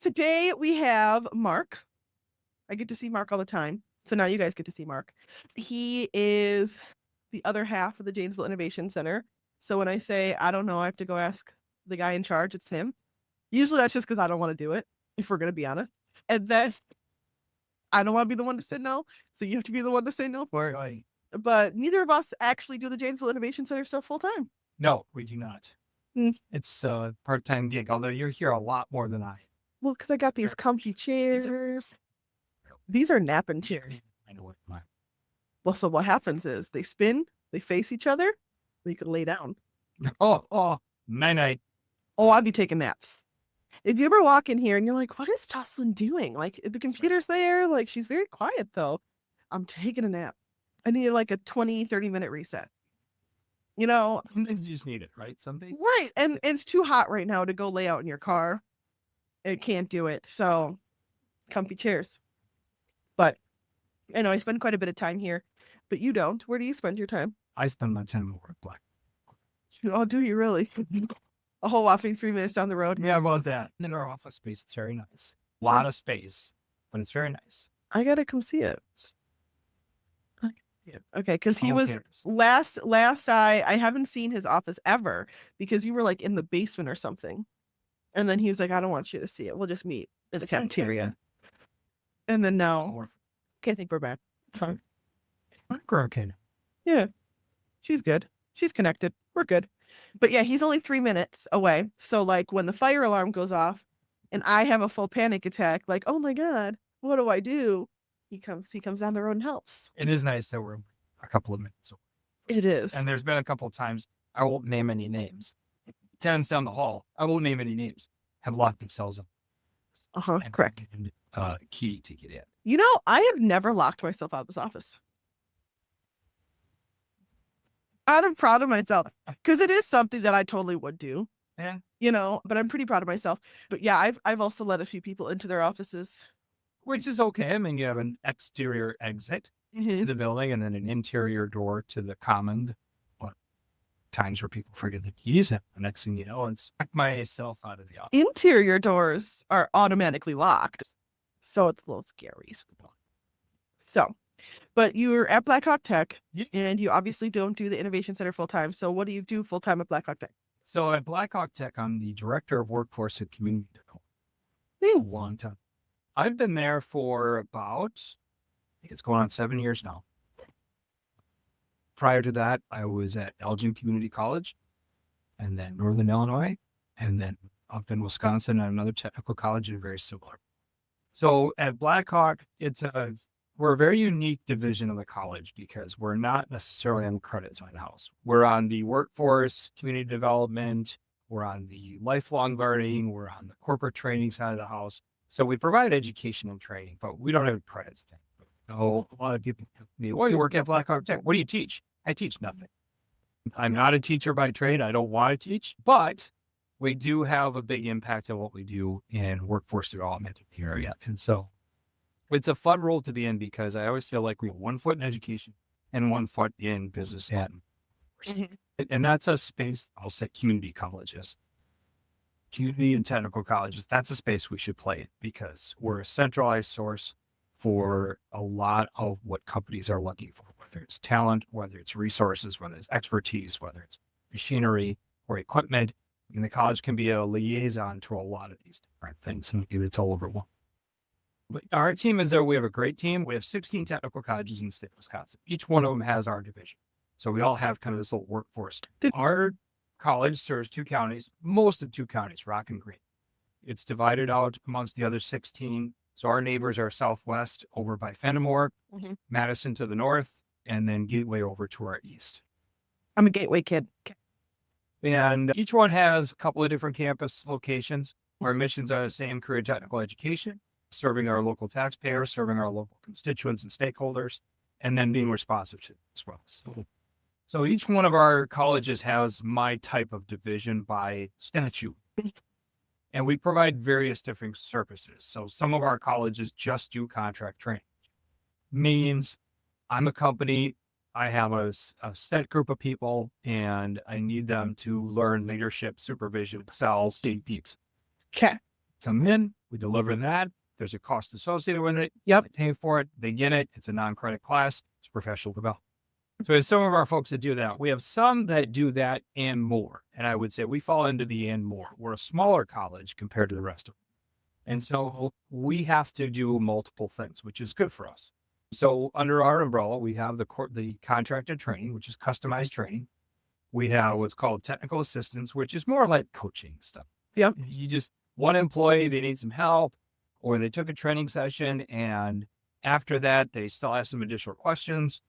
Today we have Mark. I get to see Mark all the time. So now you guys get to see Mark. He is the other half of the Janesville Innovation Center. So when I say, I don't know, I have to go ask the guy in charge, it's him. Usually that's just because I don't want to do it, if we're going to be honest. And that's, I don't want to be the one to say no. So you have to be the one to say no for it. But neither of us actually do the Janesville Innovation Center stuff full time. No, we do not. It's a part-time gig, although you're here a lot more than I. Well, because I got these comfy chairs. These are napping chairs. I know what mine. Well, so what happens is they spin, they face each other, you can lay down. Oh, night. Oh, I'd be taking naps. If you ever walk in here and you're like, what is Jocelyn doing? Like, the computer's there. Like, she's very quiet, though. I'm taking a nap. I need like a 20, 30-minute reset. You know? Sometimes you just need it, right? Someday. Right. And it's too hot right now to go lay out in your car. It can't do it. So, comfy chairs. But I know I spend quite a bit of time here, but you don't. Where do you spend your time? I spend my time over at Black. Oh, do you really? A whole whopping 3 minutes down the road. Yeah, about that. In our office space, it's very nice. A lot of space, but it's very nice. I gotta come see it. Yeah. Okay, because he was campus. last I haven't seen his office ever because you were like in the basement or something, and then he was like, I don't want you to see it. We'll just meet in the cafeteria. And then now, okay, I think we're back. It's fine. We're okay. Yeah, she's good. She's connected. We're good. But yeah, he's only 3 minutes away. So like when the fire alarm goes off and I have a full panic attack, like, oh my God, what do I do? He comes down the road and helps. It is nice that we're a couple of minutes away. It is. And there's been a couple of times, I won't name any names. Tenants down the hall, I won't name any names, have locked themselves up. Correct. And, key to get in. You know, I have never locked myself out of this office. I'm proud of myself because it is something that I totally would do. Yeah. You know, but I'm pretty proud of myself. But yeah, I've also let a few people into their offices. Which is okay. I mean, you have an exterior exit to the building and then an interior door to the common. But times where people forget the keys, and the next thing you know, it's myself out of the office. Interior doors are automatically locked, so it's a little scary. So, but you're at Blackhawk Tech, and you obviously don't do the Innovation Center full time. So, what do you do full time at Blackhawk Tech? So, at Blackhawk Tech, I'm the Director of Workforce and Community Development. A long time. I've been there for about, I think it's going on 7 years now. Prior to that, I was at Elgin Community College, and then Northern Illinois, and then up in Wisconsin at another technical college, and very similar. So at Blackhawk, we're a very unique division of the college because we're not necessarily on the credit side of the house. We're on the workforce, community development, we're on the lifelong learning, we're on the corporate training side of the house. So we provide education and training, but we don't have credits. So a lot of people tell me, well, you work at Blackhawk Tech. What do you teach? I teach nothing. I'm not a teacher by trade. I don't want to teach, but we do have a big impact on what we do in workforce development in the area. And so it's a fun role to be in because I always feel like we have 1 foot in education and 1 foot in business. And that's a space, I'll say community colleges. Community and technical colleges, that's a space we should play in because we're a centralized source for a lot of what companies are looking for, whether it's talent, whether it's resources, whether it's expertise, whether it's machinery or equipment. And the college can be a liaison to a lot of these different things, and it's all over one. But our team is there. We have a great team. We have 16 technical colleges in the state of Wisconsin. Each one of them has our division. So we all have kind of this little workforce. Our college serves 2 counties, most of 2 counties, Rock and Green. It's divided out amongst the other 16. So our neighbors are southwest over by Fenimore, Madison to the north, and then Gateway over to our east. I'm a Gateway kid. And each one has a couple of different campus locations. Our missions are the same: career technical education, serving our local taxpayers, serving our local constituents and stakeholders, and then being responsive to them as well. So each one of our colleges has my type of division by statute. And we provide various different services. So some of our colleges just do contract training. Means I'm a company, I have a set group of people, and I need them to learn leadership, supervision, sales, state teams. Okay. come in, we deliver that. There's a cost associated with it. Yep. They pay for it. They get it. It's a non-credit class. It's professional development. So there's some of our folks that do that. We have some that do that and more. And I would say we fall into the and more. We're a smaller college compared to the rest of them. And so we have to do multiple things, which is good for us. So under our umbrella, we have the contracted training, which is customized training. We have what's called technical assistance, which is more like coaching stuff. Yep. You just, one employee, they need some help, or they took a training session, and after that, they still have some additional questions.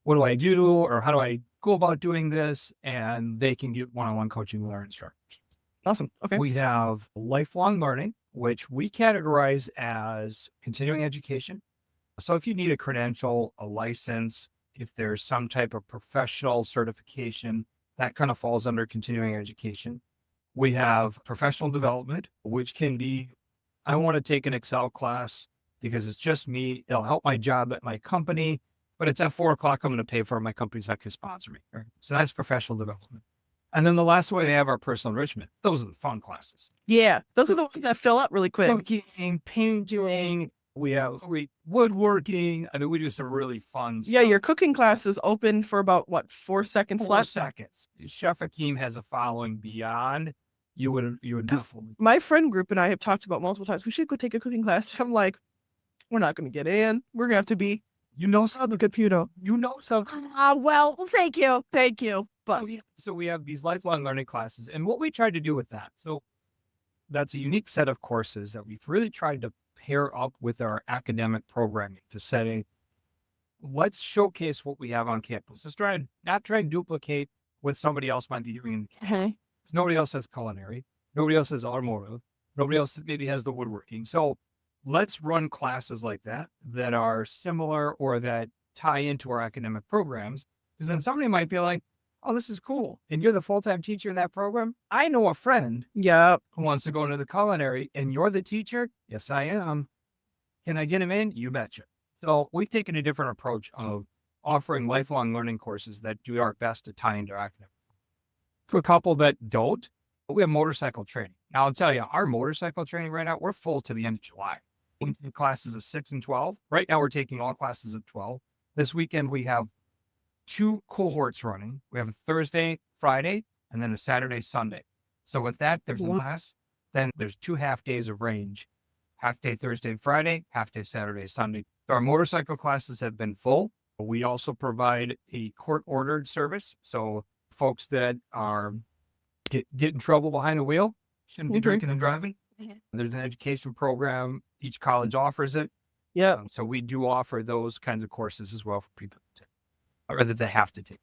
What do I do? Or how do I go about doing this? And they can get one-on-one coaching with our instructors. Awesome. Okay. We have lifelong learning, which we categorize as continuing education. So if you need a credential, a license, if there's some type of professional certification, that kind of falls under continuing education. We have professional development, which can be, I want to take an Excel class because it's just me. It'll help my job at my company, but it's at 4 o'clock. I'm going to pay for it. My company's not going to sponsor me. Right? So that's professional development. And then the last way they have our personal enrichment. Those are the fun classes. Yeah. Those are the ones that fill up really quick. Cooking, painting. We have woodworking. I mean, we do some really fun stuff. Yeah, your cooking class is open for about, 4 seconds 4 left? seconds. Chef Hakeem has a following beyond. You would definitely. My friend group and I have talked about multiple times, we should go take a cooking class. I'm like, we're not going to get in. We're going to have to be on the computer. Well, thank you. Thank you. But So we have these lifelong learning classes, and what we tried to do with that. So that's a unique set of courses that we've really tried to pair up with our academic programming to say, let's showcase what we have on campus. Let's not try and duplicate what somebody else might be doing. okay. Nobody else has culinary. Nobody else has automotive. Nobody else maybe has the woodworking. So let's run classes like that are similar or that tie into our academic programs. Because then somebody might be like, oh, this is cool. And you're the full-time teacher in that program. I know a friend Yep. who wants to go into the culinary, and you're the teacher. Yes, I am. Can I get him in? You betcha. So we've taken a different approach of offering lifelong learning courses that do our best to tie into our academic. For a couple that don't, we have motorcycle training. Now, I'll tell you, our motorcycle training right now, we're full to the end of July. We have classes of 6 and 12. Right now, we're taking all classes of 12. This weekend, we have 2 cohorts running. We have a Thursday, Friday, and then a Saturday, Sunday. So with that, there's a class. Then there's 2 half days of range. Half day Thursday, Friday, half day Saturday, Sunday. So our motorcycle classes have been full. We also provide a court-ordered service. So folks that are get in trouble behind the wheel shouldn't be drinking and driving. There's an education program. Each college offers it. Yeah. So we do offer those kinds of courses as well for people to take, or that they have to take.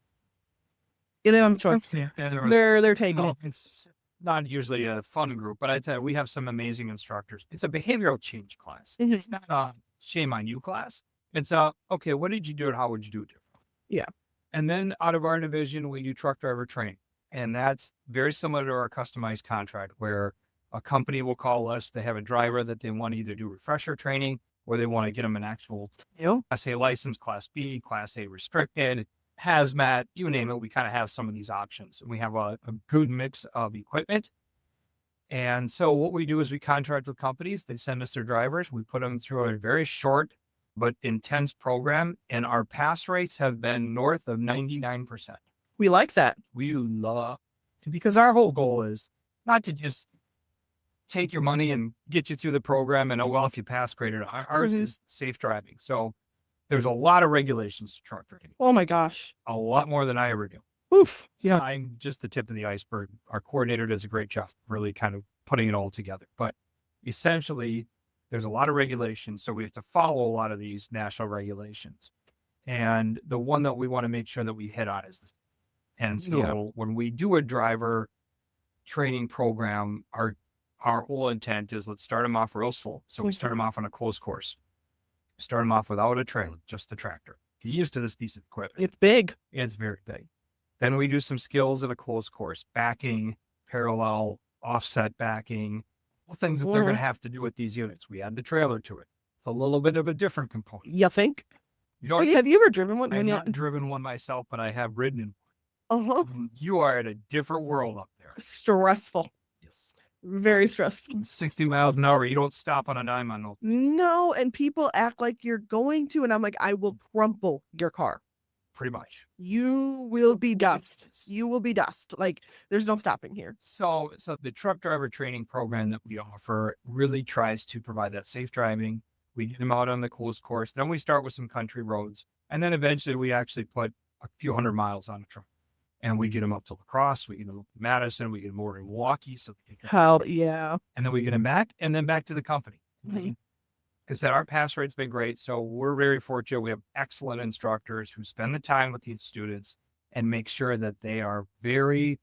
You know, I'm choice. Yeah, They're taking it. It's not usually a fun group, but I tell you, we have some amazing instructors. It's a behavioral change class. It's not a shame on you class. It's okay, what did you do and how would you do it differently? Yeah. And then out of our division, we do truck driver training. And that's very similar to our customized contract where a company will call us. They have a driver that they want to either do refresher training or they want to get them an actual Class A license, Class B, Class A restricted, hazmat, you name it. We kind of have some of these options. And we have a good mix of equipment. And so what we do is we contract with companies. They send us their drivers. We put them through a very short but intense program. And our pass rates have been north of 99%. We like that. We love it because our whole goal is not to just take your money and get you through the program and, oh, well, if you pass, great. Ours is safe driving. So there's a lot of regulations to truck driving. Oh my gosh. A lot more than I ever do. Oof. Yeah. I'm just the tip of the iceberg. Our coordinator does a great job really kind of putting it all together. But essentially, there's a lot of regulations. So we have to follow a lot of these national regulations. And the one that we want to make sure that we hit on is this. And so when we do a driver training program, our whole intent is let's start them off real slow. So we start them off on a closed course. Start them off without a trailer, just the tractor. Get used to this piece of equipment. It's big. It's very big. Then we do some skills in a closed course, backing, parallel, offset backing, things that they're going to have to do with these units. We add the trailer to it. It's a little bit of a different component. You think? You know, Have you ever driven one? I've not driven one myself, but I have ridden in Uh-huh. one. You are at a different world up there. Stressful. Yes. Very stressful. 60 miles an hour. You don't stop on a dime on those. No, and people act like you're going to, and I'm like, I will crumple your car. Pretty much. You will be dust. You will be dust. Like, there's no stopping here. So the truck driver training program that we offer really tries to provide that safe driving. We get them out on the coolest course. Then we start with some country roads. And then eventually we actually put a few hundred miles on a truck. And we get them up to La Crosse, we get them up to Madison, we get them over to Milwaukee. So Hell yeah. and then we get them back and then back to the company. Mhm. Because our pass rate's been great. So we're very fortunate. We have excellent instructors who spend the time with these students and make sure that they are very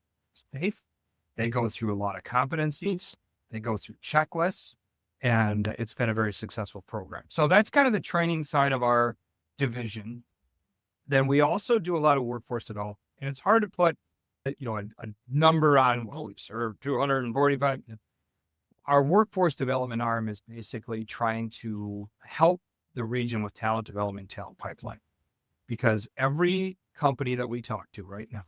safe. They go through a lot of competencies. They go through checklists, and it's been a very successful program. So that's kind of the training side of our division. Then we also do a lot of workforce development, and it's hard to put, a number on, well, we serve 245. Our workforce development arm is basically trying to help the region with talent development, talent pipeline, because every company that we talk to right now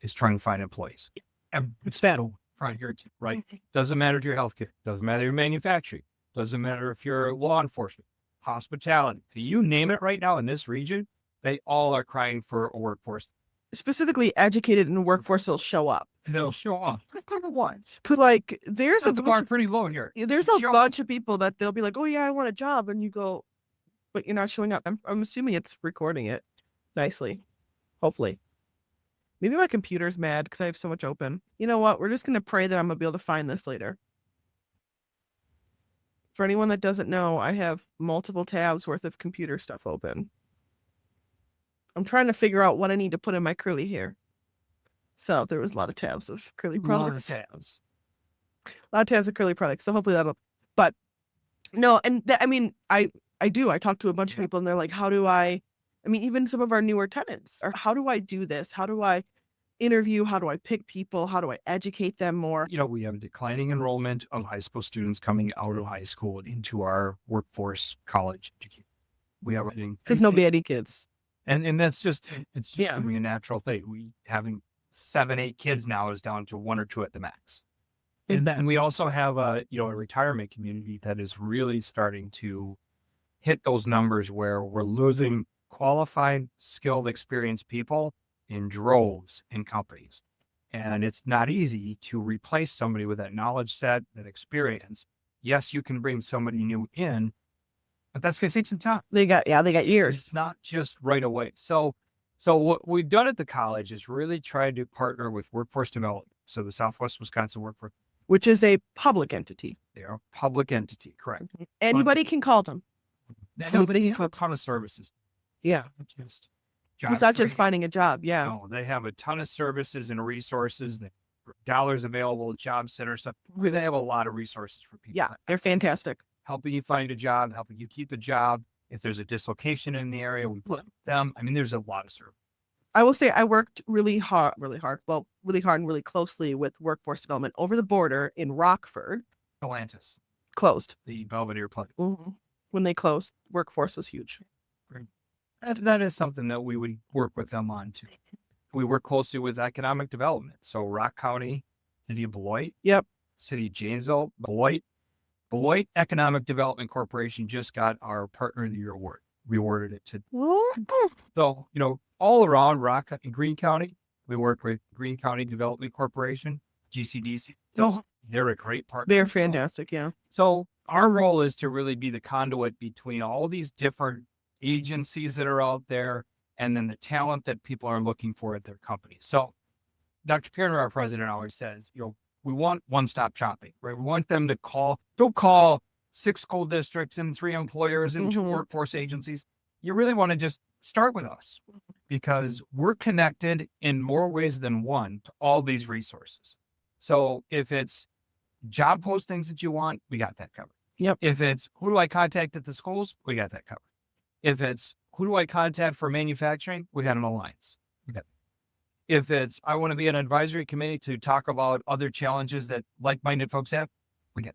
is trying to find employees. And it's that right here, right? Doesn't matter if you're healthcare, doesn't matter if you're manufacturing, doesn't matter if you're law enforcement, hospitality. So you name it right now in this region, they all are crying for a workforce. Specifically educated in the workforce will show up. They'll show up. Number one. But like, there's So the bar pretty low here. there's a bunch of people that they'll be like, oh yeah, I want a job. And you go, but you're not showing up. I'm assuming it's recording it nicely. Hopefully. Maybe my computer's mad because I have so much open. You know what? We're just going to pray that I'm going to be able to find this later. For anyone that doesn't know, I have multiple tabs worth of computer stuff open. I'm trying to figure out what I need to put in my curly hair. So there was a lot of tabs of curly products. A lot of tabs of curly products. So hopefully that'll, but no. And I do. I talk to a bunch of people and they're like, how do I mean, even some of our newer tenants are, how do I do this? How do I interview? How do I pick people? How do I educate them more? We have a declining enrollment of high school students coming out of high school into our workforce college education. We have because no baddie kids. And that's just, it's just a natural thing. We having 7, 8 kids now is down to 1 or 2 at the max. And then we also have a retirement community that is really starting to hit those numbers where we're losing qualified, skilled, experienced people in droves in companies. And it's not easy to replace somebody with that knowledge set, that experience. Yes, you can bring somebody new in, but that's going to take some time. They got years. It's not just right away. So what we've done at the college is really try to partner with workforce development. So the Southwest Wisconsin Workforce, which is a public entity. They're a public entity, correct? Anybody can call them. Nobody have a ton of services. Yeah. Just it's not just finding a job. Yeah. No, they have a ton of services and resources. That dollars available, job center stuff. They have a lot of resources for people. Yeah, they're fantastic. Helping you find a job, helping you keep a job. If there's a dislocation in the area, we put them. I mean, there's a lot of service. I will say I worked really hard and really closely with workforce development over the border in Rockford. Atlantis. Closed. The Belvedere plant. Mm-hmm. When they closed, workforce was huge. That is something that we would work with them on too. We work closely with economic development. So Rock County, City of Beloit. Yep. City of Janesville, Beloit. Beloit Economic Development Corporation just got our Partner of the Year award. We awarded it to. So, all around Rock and Greene County, we work with Greene County Development Corporation, GCDC. So they're a great partner. They're fantastic. Yeah. So our role is to really be the conduit between all these different agencies that are out there and then the talent that people are looking for at their companies. So Dr. Pierner, our president, always says, we want one-stop shopping, right? We want them to don't call 6 school districts and 3 employers and 2 workforce agencies. You really want to just start with us because we're connected in more ways than one to all these resources. So if it's job postings that you want, we got that covered. Yep. If it's who do I contact at the schools, we got that covered. If it's who do I contact for manufacturing, we got an alliance. We got. If it's I want to be an advisory committee to talk about other challenges that like-minded folks have, we get.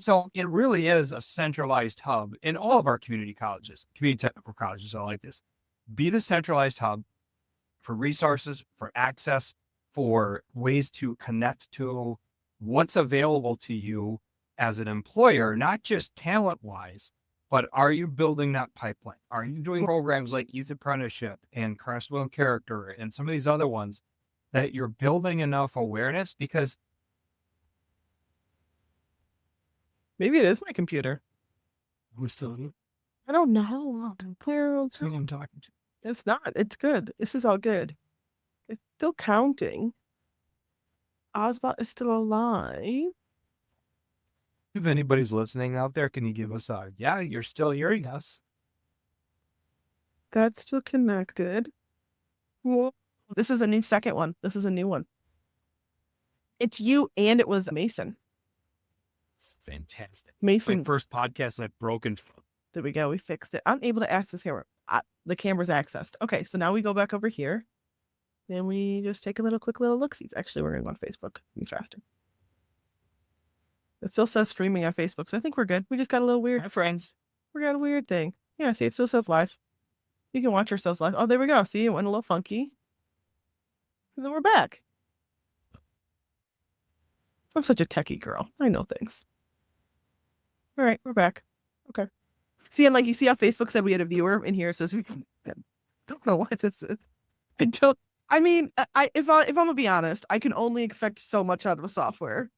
So it really is a centralized hub in all of our community colleges, community technical colleges are like this. Be the centralized hub for resources, for access, for ways to connect to what's available to you as an employer, not just talent-wise, but are you building that pipeline? Are you doing programs like Youth Apprenticeship and Craftable and Character and some of these other ones that you're building enough awareness? Because Maybe it is my computer. we're still I don't know. Where else? who I'm talking to. It's not. It's good. This is all good. It's still counting. Oswald is still alive. If anybody's listening out there, can you give us a, yeah, you're still hearing us? That's still connected. Whoa. This is a new second one. This is a new one. It's you, and it was Mason. It's fantastic. Mason. My first podcast I've broken. There we go. We fixed it. I'm able to access camera. The camera's accessed. Okay, so now we go back over here. Then we just take a quick little look-sees. Actually, we're going to go on Facebook. It'll be faster. It still says streaming on Facebook, so I think we're good. We just got a little weird. Hi, friends. We got a weird thing. Yeah, see, it still says live. You can watch yourselves live. Oh, there we go. See, it went a little funky. And then we're back. I'm such a techie girl. I know things. All right, we're back. Okay. See, and like you see how Facebook said we had a viewer in here. It says we don't know why this is. I mean, if I'm gonna be honest, I can only expect so much out of a software,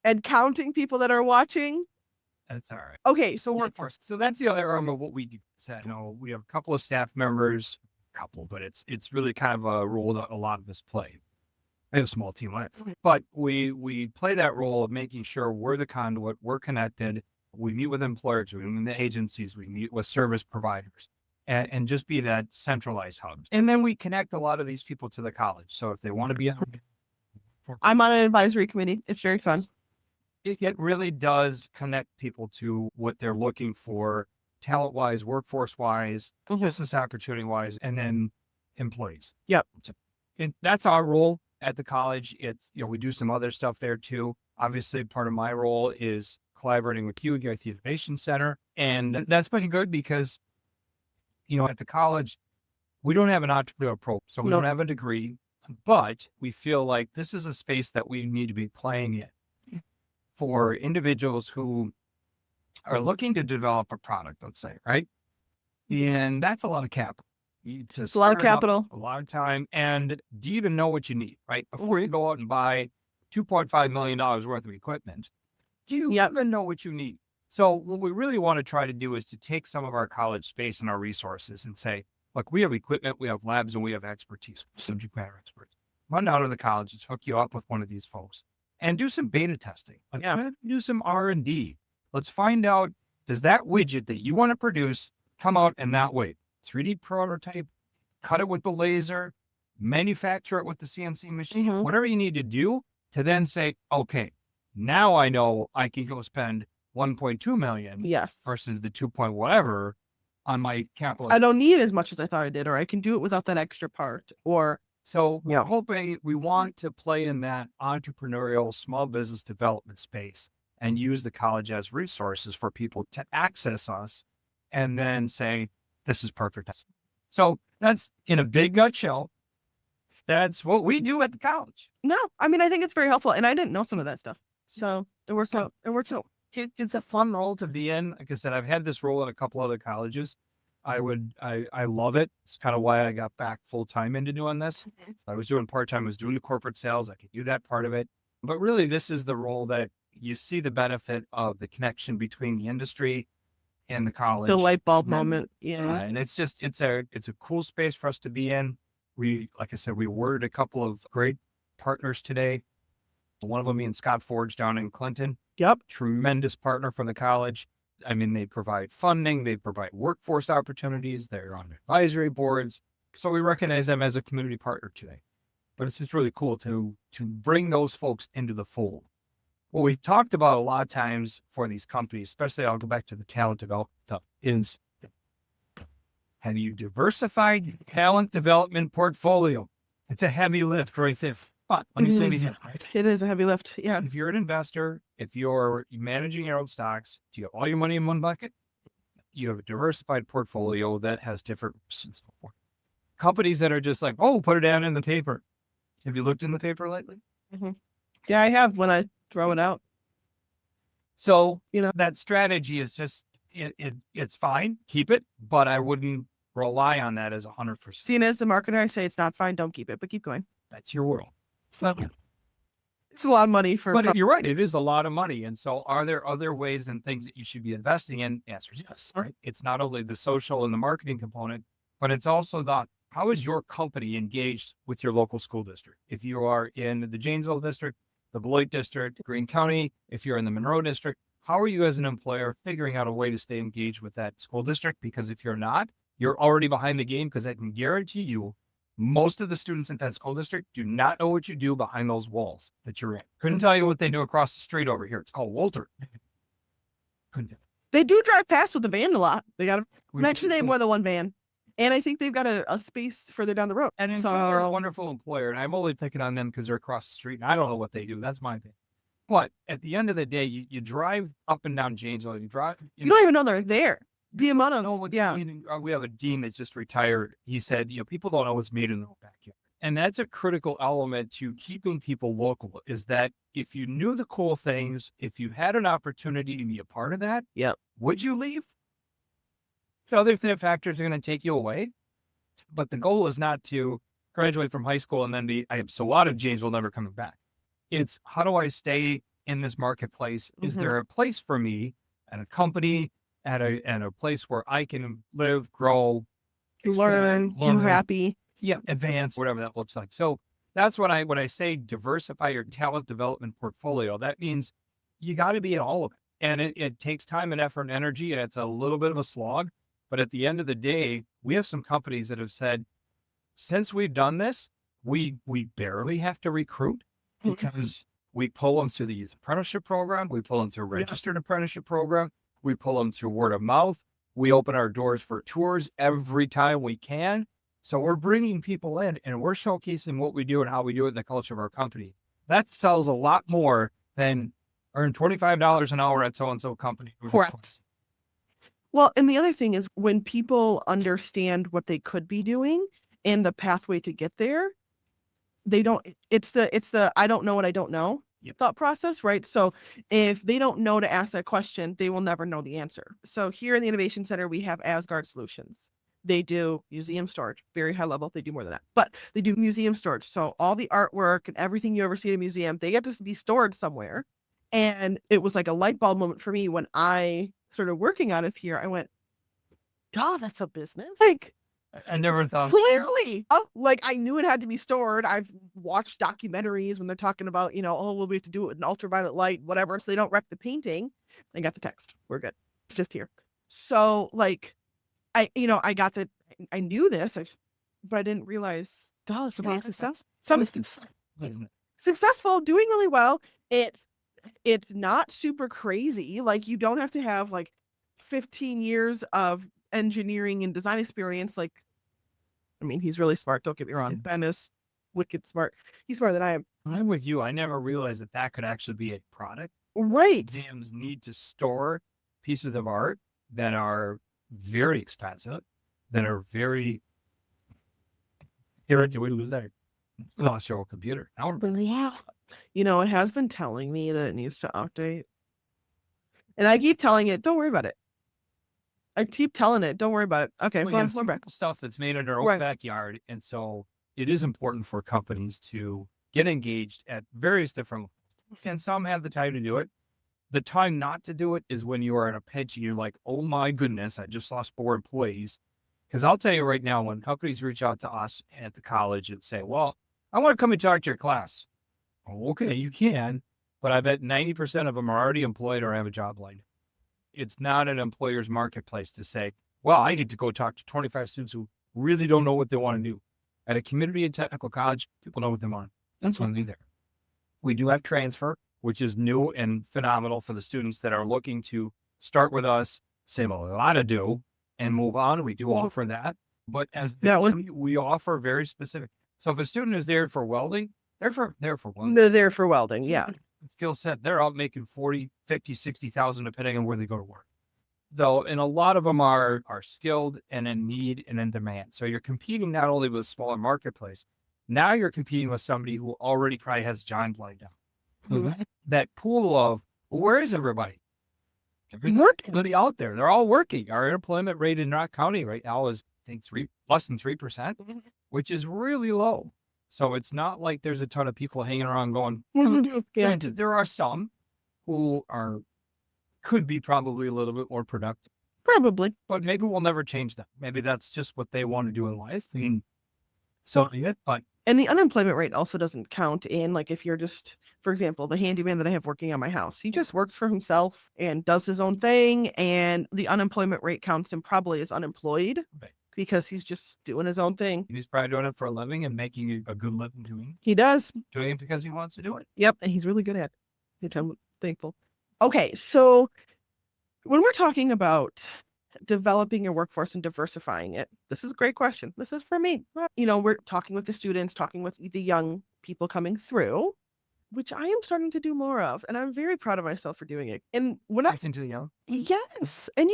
and counting people that are watching. That's all right. Okay, so Workforce. So that's the other arm of what we do. So, we have a couple of staff members, but it's really kind of a role that a lot of us play. I have a small team, but we play that role of making sure we're the conduit, we're connected. We meet with employers, we meet with the agencies, we meet with service providers, and just be that centralized hub. And then we connect a lot of these people to the college. So if they want to be I'm on an advisory committee. It's very fun. It really does connect people to what they're looking for, talent-wise, workforce-wise, business opportunity-wise, and then employees. Yep. And that's our role at the college. It's, we do some other stuff there too. Obviously, part of my role is collaborating with you at the Innovation Center. And that's been good because, at the college, we don't have an entrepreneurial program, so we don't have a degree, but we feel like this is a space that we need to be playing in for individuals who are looking to develop a product, let's say, right? And that's a lot of capital. It's a lot of capital, a lot of time. And do you even know what you need, right? Before you go out and buy $2.5 million worth of equipment, do you even know what you need? So what we really want to try to do is to take some of our college space and our resources and say, look, we have equipment, we have labs, and we have expertise, subject matter experts. Run down to the college, let's hook you up with one of these folks and do some beta testing. Do some R&D. Let's find out, does that widget that you want to produce come out in that way? 3D prototype, cut it with the laser, manufacture it with the CNC machine, whatever you need to do to then say, okay, now I know I can go spend 1.2 million versus the 2 point whatever on my capital. I don't need as much as I thought I did, or I can do it without that extra part. So we're hoping, we want to play in that entrepreneurial small business development space and use the college as resources for people to access us and then say, this is perfect. So that's, in a big nutshell, that's what we do at the college. No, I mean, I think it's very helpful. And I didn't know some of that stuff. So it works out. It works out. It's a fun role to be in. Like I said, I've had this role at a couple other colleges. I love it. It's kind of why I got back full time into doing this. I was doing part-time, I was doing the corporate sales. I could do that part of it. But really, this is the role that you see the benefit of the connection between the industry and the college. The light bulb moment. Yeah. And it's just, it's a cool space for us to be in. Like I said, we worded a couple of great partners today. One of them being Scott Forge down in Clinton. Yep. Tremendous partner from the college. I mean, they provide funding, they provide workforce opportunities, they're on advisory boards. So we recognize them as a community partner today. But it's just really cool to bring those folks into the fold. What we talked about a lot of times for these companies, especially I'll go back to the talent development stuff, is have you diversified your talent development portfolio? It's a heavy lift right there. But let me say it is a heavy lift. Yeah. If you're an investor, if you're managing your own stocks, do you have all your money in one bucket? You have a diversified portfolio that has different companies that are just like, oh, put it down in the paper. Have you looked in the paper lately? Yeah, I have. When I throw it out. So, You know? that strategy is just, it's fine. Keep it, but I wouldn't rely on that as 100%. Seeing as the marketer, I say it's not fine. Don't keep it, but keep going. That's your world. It's a lot of money for. But you're right. It is a lot of money. And so are there other ways and things that you should be investing in? The answer is yes. Right. It's not only the social and the marketing component, but it's also how is your company engaged with your local school district? If you are in the Janesville district, the Beloit district, Greene County, if you're in the Monroe district, how are you as an employer figuring out a way to stay engaged with that school district? Because if you're not, you're already behind the game, because I can guarantee you most of the students in that school district do not know what you do behind those walls that you're in. Couldn't tell you what they do across the street over here. It's called Walter. Couldn't. They do drive past with the van a lot. They got actually they have more than one van. And I think they've got a space further down the road. And so they're a wonderful employer. And I'm only picking on them because they're across the street. And I don't know what they do. That's my opinion. But at the end of the day, you drive up and down Janesville. You don't even know they're there. The amount of we have a dean that just retired. He said, people don't know what's made in their backyard. And that's a critical element to keeping people local, is that if you knew the cool things, if you had an opportunity to be a part of that, would you leave? So other factors are going to take you away. But the goal is not to graduate from high school and then so out of Janesville, never coming back. It's, how do I stay in this marketplace? Is there a place for me at a company, at a place where I can live, grow, learn, be happy, advance, whatever that looks like. So that's when I say diversify your talent development portfolio. That means you got to be in all of it, and it takes time and effort and energy, and it's a little bit of a slog. But at the end of the day, we have some companies that have said, since we've done this, we barely have to recruit, because we pull them through the youth apprenticeship program, we pull them through a registered apprenticeship program. We pull them through word of mouth. We open our doors for tours every time we can. So we're bringing people in, and we're showcasing what we do and how we do it in the culture of our company. That sells a lot more than earn $25 an hour at so-and-so company. Correct. Well, and the other thing is, when people understand what they could be doing and the pathway to get there, they don't, it's the I don't know what I don't know thought process, right? So if they don't know to ask that question, they will never know the answer. So here in the Innovation Center, we have Asgard Solutions. They do museum storage, very high level. They do more than that, but they do museum storage. So all the artwork and everything you ever see at a museum, they get to be stored somewhere. And it was like a light bulb moment for me when I started working out of here. I went, duh, that's a business. Like, I never thought. Clearly. Like, I knew it had to be stored. I've watched documentaries when they're talking about, well, we have to do it with an ultraviolet light, whatever, so they don't wreck the painting. I got the text. We're good. It's just here. So, like, I got that. I knew this, but I didn't realize, it's about success. Successful, doing really well. It's not super crazy. Like, you don't have to have, 15 years of engineering and design experience. Like, I mean, he's really smart, don't get me wrong. Ben is wicked smart. He's smarter than I am. I'm with you. I never realized that could actually be a product. Right. Museums need to store pieces of art that are very expensive, that are very. Did we lose that? Lost your old computer. Yeah. It has been telling me that it needs to update. And I keep telling it, don't worry about it. I keep telling it, don't worry about it. Okay, we're back. Stuff that's made in our own backyard. And so it is important for companies to get engaged at various different levels. And some have the time to do it. The time not to do it is when you are in a pinch and you're like, oh my goodness, I just lost 4 employees. Because I'll tell you right now, when companies reach out to us at the college and say, well, I want to come and talk to your class. Oh, okay, you can. But I bet 90% of them are already employed or have a job lined up. It's not an employer's marketplace to say, well, I need to go talk to 25 students who really don't know what they want to do. At a community and technical college, people know what they want. That's why they're there. We do have transfer, which is new and phenomenal for the students that are looking to start with us, save a lot of do, and move on. We do offer that. But we offer very specific. So if a student is there for welding, they're for welding. They're there for welding, yeah. Skill set, they're out making 40, 50, 60,000, depending on where they go to work. Though, and a lot of them are skilled and in need and in demand. So you're competing not only with a smaller marketplace, now you're competing with somebody who already probably has a job lined up. that pool of, where is everybody? Everybody out there. They're all working. Our unemployment rate in Rock County right now is, I think, less than 3%, which is really low. So it's not like there's a ton of people hanging around going, Granted, there are some who could be probably a little bit more productive. Probably. But maybe we'll never change that. Maybe that's just what they want to do in life. And the unemployment rate also doesn't count in, like, if you're just, for example, the handyman that I have working on my house, he just works for himself and does his own thing. And the unemployment rate counts him probably as unemployed because he's just doing his own thing. He's probably doing it for a living and making a good living doing it. He does. Doing it because he wants to do it. Yep. And he's really good at it, which I'm thankful. Okay. So when we're talking about developing your workforce and diversifying it, this is a great question. This is for me. We're talking with the students, talking with the young people coming through, which I am starting to do more of, and I'm very proud of myself for doing it. And when I into the young, yes, and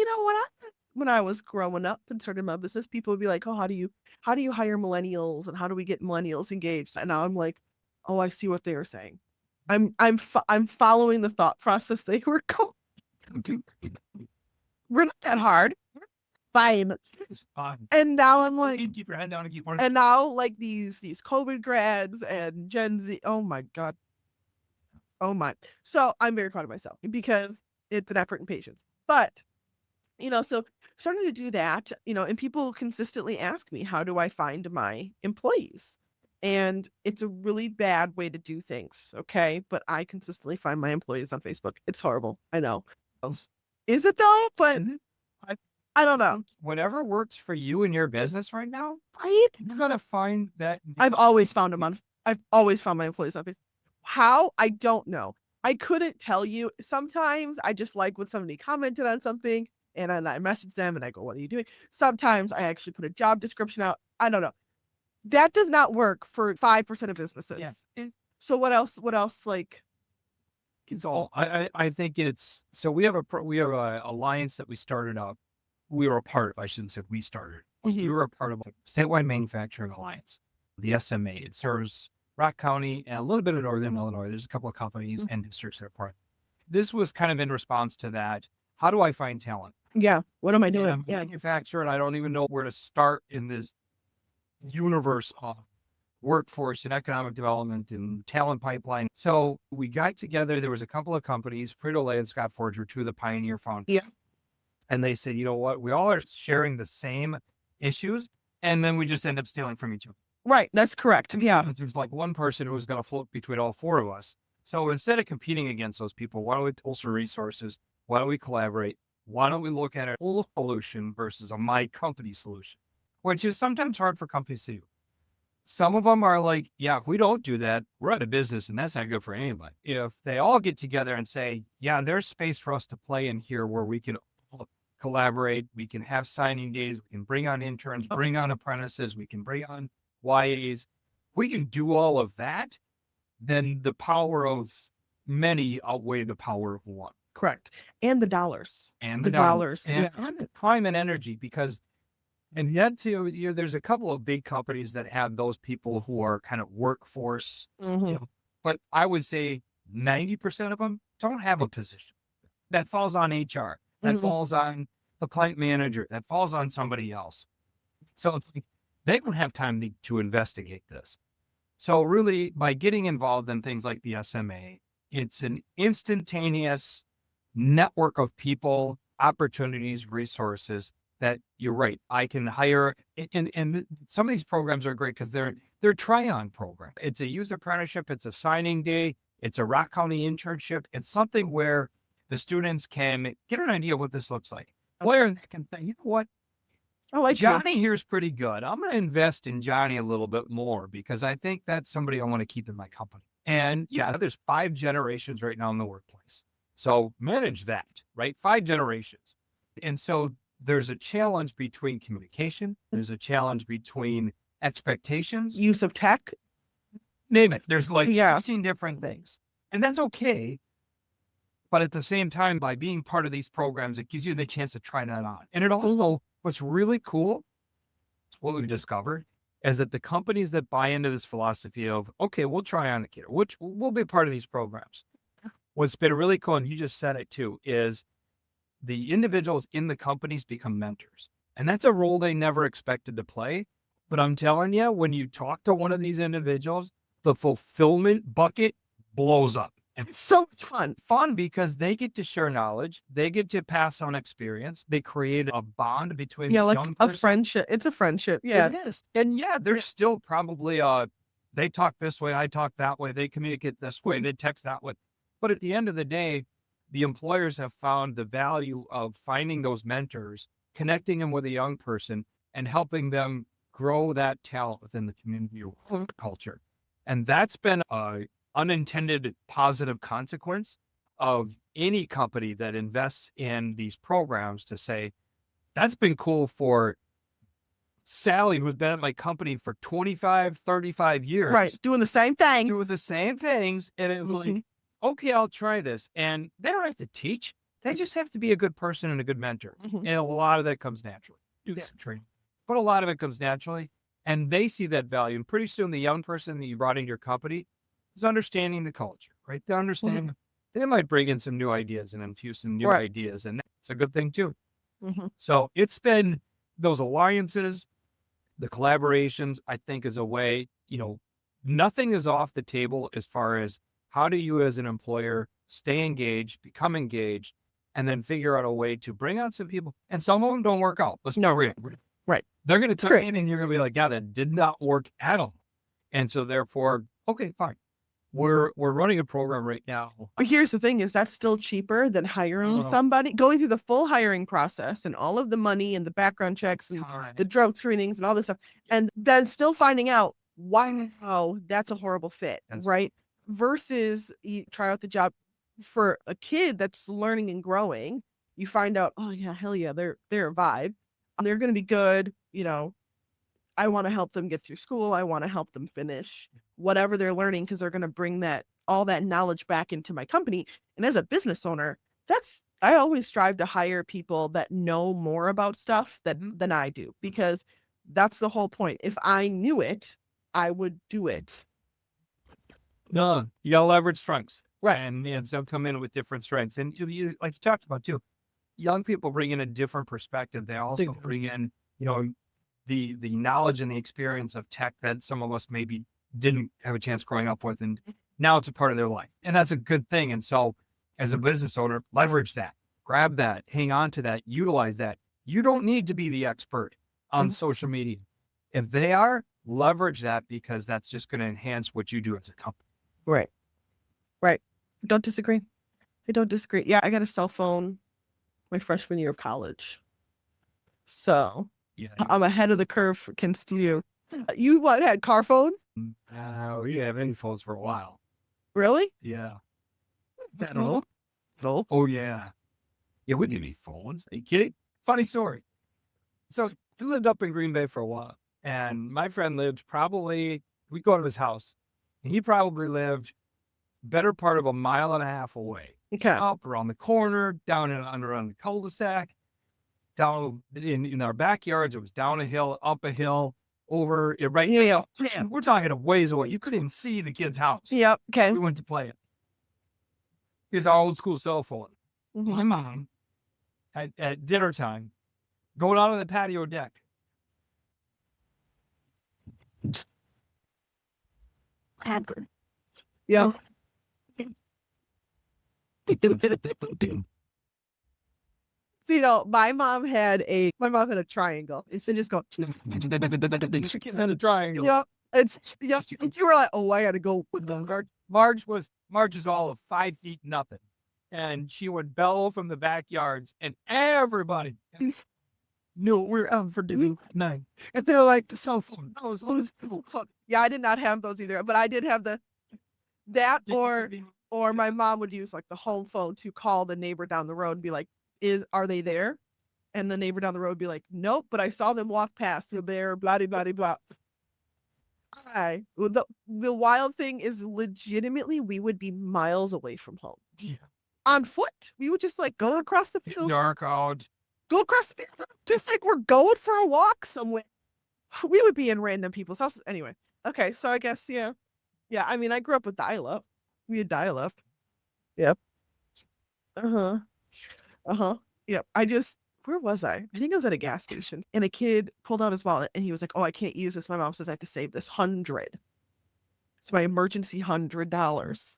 when I was growing up and started my business, people would be like, "Oh, how do you hire millennials, and how do we get millennials engaged?" And now I'm like, "Oh, I see what they were saying. I'm following the thought process they were going." We're not that hard. Fine. It's fine. And now I'm like, keep your head down and keep working. and now like these COVID grads and Gen Z. Oh my God. Oh my. So I'm very proud of myself because it's an effort and patience. But, so starting to do that, and people consistently ask me, how do I find my employees? And it's a really bad way to do things. Okay. But I consistently find my employees on Facebook. It's horrible. I know. Is it though? But I don't know. Whatever works for you and your business right now, right? You're gonna find that. I've always found I've always found my employees on Facebook. How? I don't know. I couldn't tell you. Sometimes I just like when somebody commented on something and I message them and I go, "What are you doing?" Sometimes I actually put a job description out. I don't know. That does not work for 5% of businesses. Yeah. So what else? Like? It's all. I think it's so. We have a alliance that we started up. We were a part of. I shouldn't say we started. We were a part of a statewide manufacturing alliance, the SMA. It serves Rock County and a little bit of northern Illinois. There's a couple of companies and districts that are part. This was kind of in response to that. How do I find talent? Yeah. What am I doing? I'm a manufacturer, and I don't even know where to start in this universe of workforce and economic development and talent pipeline. So we got together. There was a couple of companies, Frito-Lay and Scott Forge were two of the pioneer founders. Yeah. And they said, you know what? We all are sharing the same issues. And then we just end up stealing from each other. Right. That's correct. Yeah. There's like one person who was going to float between all four of us. So instead of competing against those people, why don't we pool some resources? Why don't we collaborate? Why don't we look at a full solution versus a my company solution, which is sometimes hard for companies to do. Some of them are like, yeah, if we don't do that, we're out of business and that's not good for anybody. If they all get together and say, yeah, there's space for us to play in here where we can collaborate, we can have signing days, we can bring on interns, bring on apprentices, we can bring on YAs, we can do all of that, then the power of many outweigh the power of one. Correct. And the dollars. And the dollars. And the time and energy, because and yet, there's a couple of big companies that have those people who are kind of workforce. But I would say 90% of them don't have a position. That falls on HR. That falls on the client manager. That falls on somebody else. So it's like, they don't have time to investigate this. So really, by getting involved in things like the SMA, it's an instantaneous network of people, opportunities, resources that you're right. I can hire, and some of these programs are great because they're try-on program. It's a youth apprenticeship. It's a signing day. It's a Rock County internship. It's something where the students can get an idea of what this looks like. Player can think, you know what? I like Johnny here is pretty good. I'm going to invest in Johnny a little bit more because I think that's somebody I want to keep in my company. And yeah, there's 5 generations right now in the workplace. So manage that, right? 5 generations. And so there's a challenge between communication. There's a challenge between expectations. Use of tech. Name it. There's like 16 different things. And that's okay. But at the same time, by being part of these programs, it gives you the chance to try that on. And it also, what's really cool, what we've discovered, is that the companies that buy into this philosophy of, okay, we'll try on the kid, which will be part of these programs. What's been really cool, and you just said it too, is the individuals in the companies become mentors. And that's a role they never expected to play. But I'm telling you, when you talk to one of these individuals, the fulfillment bucket blows up. And It's so much fun. Fun because they get to share knowledge, they get to pass on experience, they create a bond between Yeah, this like young a person. friendship. It's a friendship. Yeah. It is. And yeah, there's still probably they talk this way, I talk that way, they communicate this way, they text that way. But at the end of the day, the employers have found the value of finding those mentors, connecting them with a young person, and helping them grow that talent within the community or culture. And that's been a unintended positive consequence of any company that invests in these programs to say, that's been cool for Sally, who's been at my company for 25, 35 years. Right. Doing the same thing. Doing the same things. And it was like, okay, I'll try this. And they don't have to teach. They just have to be a good person and a good mentor. And a lot of that comes naturally. Do some training. But a lot of it comes naturally. And they see that value. And pretty soon the young person that you brought into your company is understanding the culture, right? They understand. They might bring in some new ideas and infuse some new ideas. And that's a good thing too. So it's been those alliances, the collaborations, I think is a way, nothing is off the table as far as how do you as an employer stay engaged, become engaged, and then figure out a way to bring out some people. And some of them don't work out. Let's not real. Right. They're going to turn in and you're going to be like, yeah, that did not work at all. And so therefore, okay, fine. We're running a program right now. But here's the thing is that's still cheaper than hiring somebody, going through the full hiring process and all of the money and the background checks and the drug screenings and all this stuff. And then still finding out, wow, that's a horrible fit, right? Versus you try out the job for a kid that's learning and growing. You find out, oh yeah, hell yeah, they're a vibe. They're going to be good. I want to help them get through school. I want to help them finish whatever they're learning because they're going to bring all that knowledge back into my company. And as a business owner, I always strive to hire people that know more about stuff than I do, because that's the whole point. If I knew it, I would do it. No, you got to leverage strengths. Right. And so come in with different strengths. And you, like you talked about too, young people bring in a different perspective. They also bring in, the knowledge and the experience of tech that some of us maybe didn't have a chance growing up with. And now it's a part of their life. And that's a good thing. And so as a business owner, leverage that, grab that, hang on to that, utilize that. You don't need to be the expert on social media. If they are, leverage that, because that's just going to enhance what you do as a company. Right. I don't disagree. Yeah, I got a cell phone my freshman year of college. So I'm ahead of the curve for Ken Studio. You had car phone? We didn't have any phones for a while. Really? Yeah. That old? Oh, yeah. Yeah, we didn't need phones. Are you kidding? Funny story. So we lived up in Green Bay for a while. And my friend lived we go to his house. And he probably lived better part of a mile and a half away. Okay. Up around the corner, down around the cul-de-sac, down in our backyards. It was down a hill, up a hill, over it, right? Yeah. We're talking a ways away. You couldn't even see the kid's house. Yep. Okay. We went to play it. Here's our old school cell phone. My mom at dinner time, going out on the patio deck. Yeah. My mom had a triangle. It's been just going. Had a triangle. Yep. You were like, oh, I got to go with them. Marge is all of 5 feet nothing, and she would bellow from the backyards, and everybody knew what we were out for dinner night. And they were like, the cell phone. Yeah, I did not have those either, but I did have that or my mom would use like the home phone to call the neighbor down the road and be like, are they there? And the neighbor down the road would be like, nope, but I saw them walk past. So they're blah, blah, blah, blah. The wild thing is legitimately we would be miles away from home. Yeah. On foot. We would just like go across the field. Dark out. Go across the field. Just like we're going for a walk somewhere. we would be in random people's houses anyway. Okay, so I guess yeah. I mean, I grew up with dial-up. We had dial-up. Yep. Uh-huh. Uh-huh. Yep. Where was I? I think I was at a gas station, and a kid pulled out his wallet and he was like, "Oh, I can't use this. My mom says I have to save this 100. It's my emergency $100."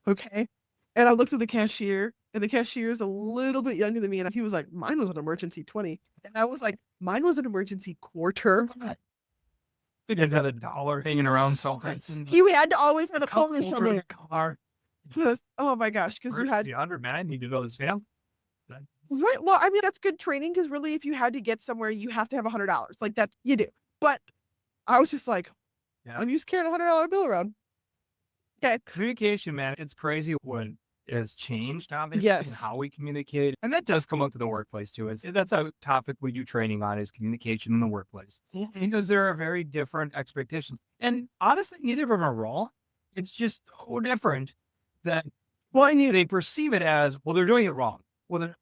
Okay. And I looked at the cashier, and the cashier is a little bit younger than me, and he was like, "Mine was an emergency 20." And I was like, "Mine was an emergency quarter." They got $1 hanging around someplace. He had to always have a phone in somewhere. Car. Oh my gosh, because you had 100, man. I need to know this now. right. Well, I mean, that's good training because really, if you had to get somewhere, you have to have $100. Like that, you do. But I was just like, Yeah. I'm used to carrying $100 bill around. Okay. Communication, man, it's crazy when it has changed, obviously, and Yes. how we communicate. And that does come up in the workplace, too. That's a topic we do training on is communication in the workplace. Because there are very different expectations. And honestly, neither of them are wrong. It's just so different that they perceive it as, well, they're doing it wrong. Well, they're,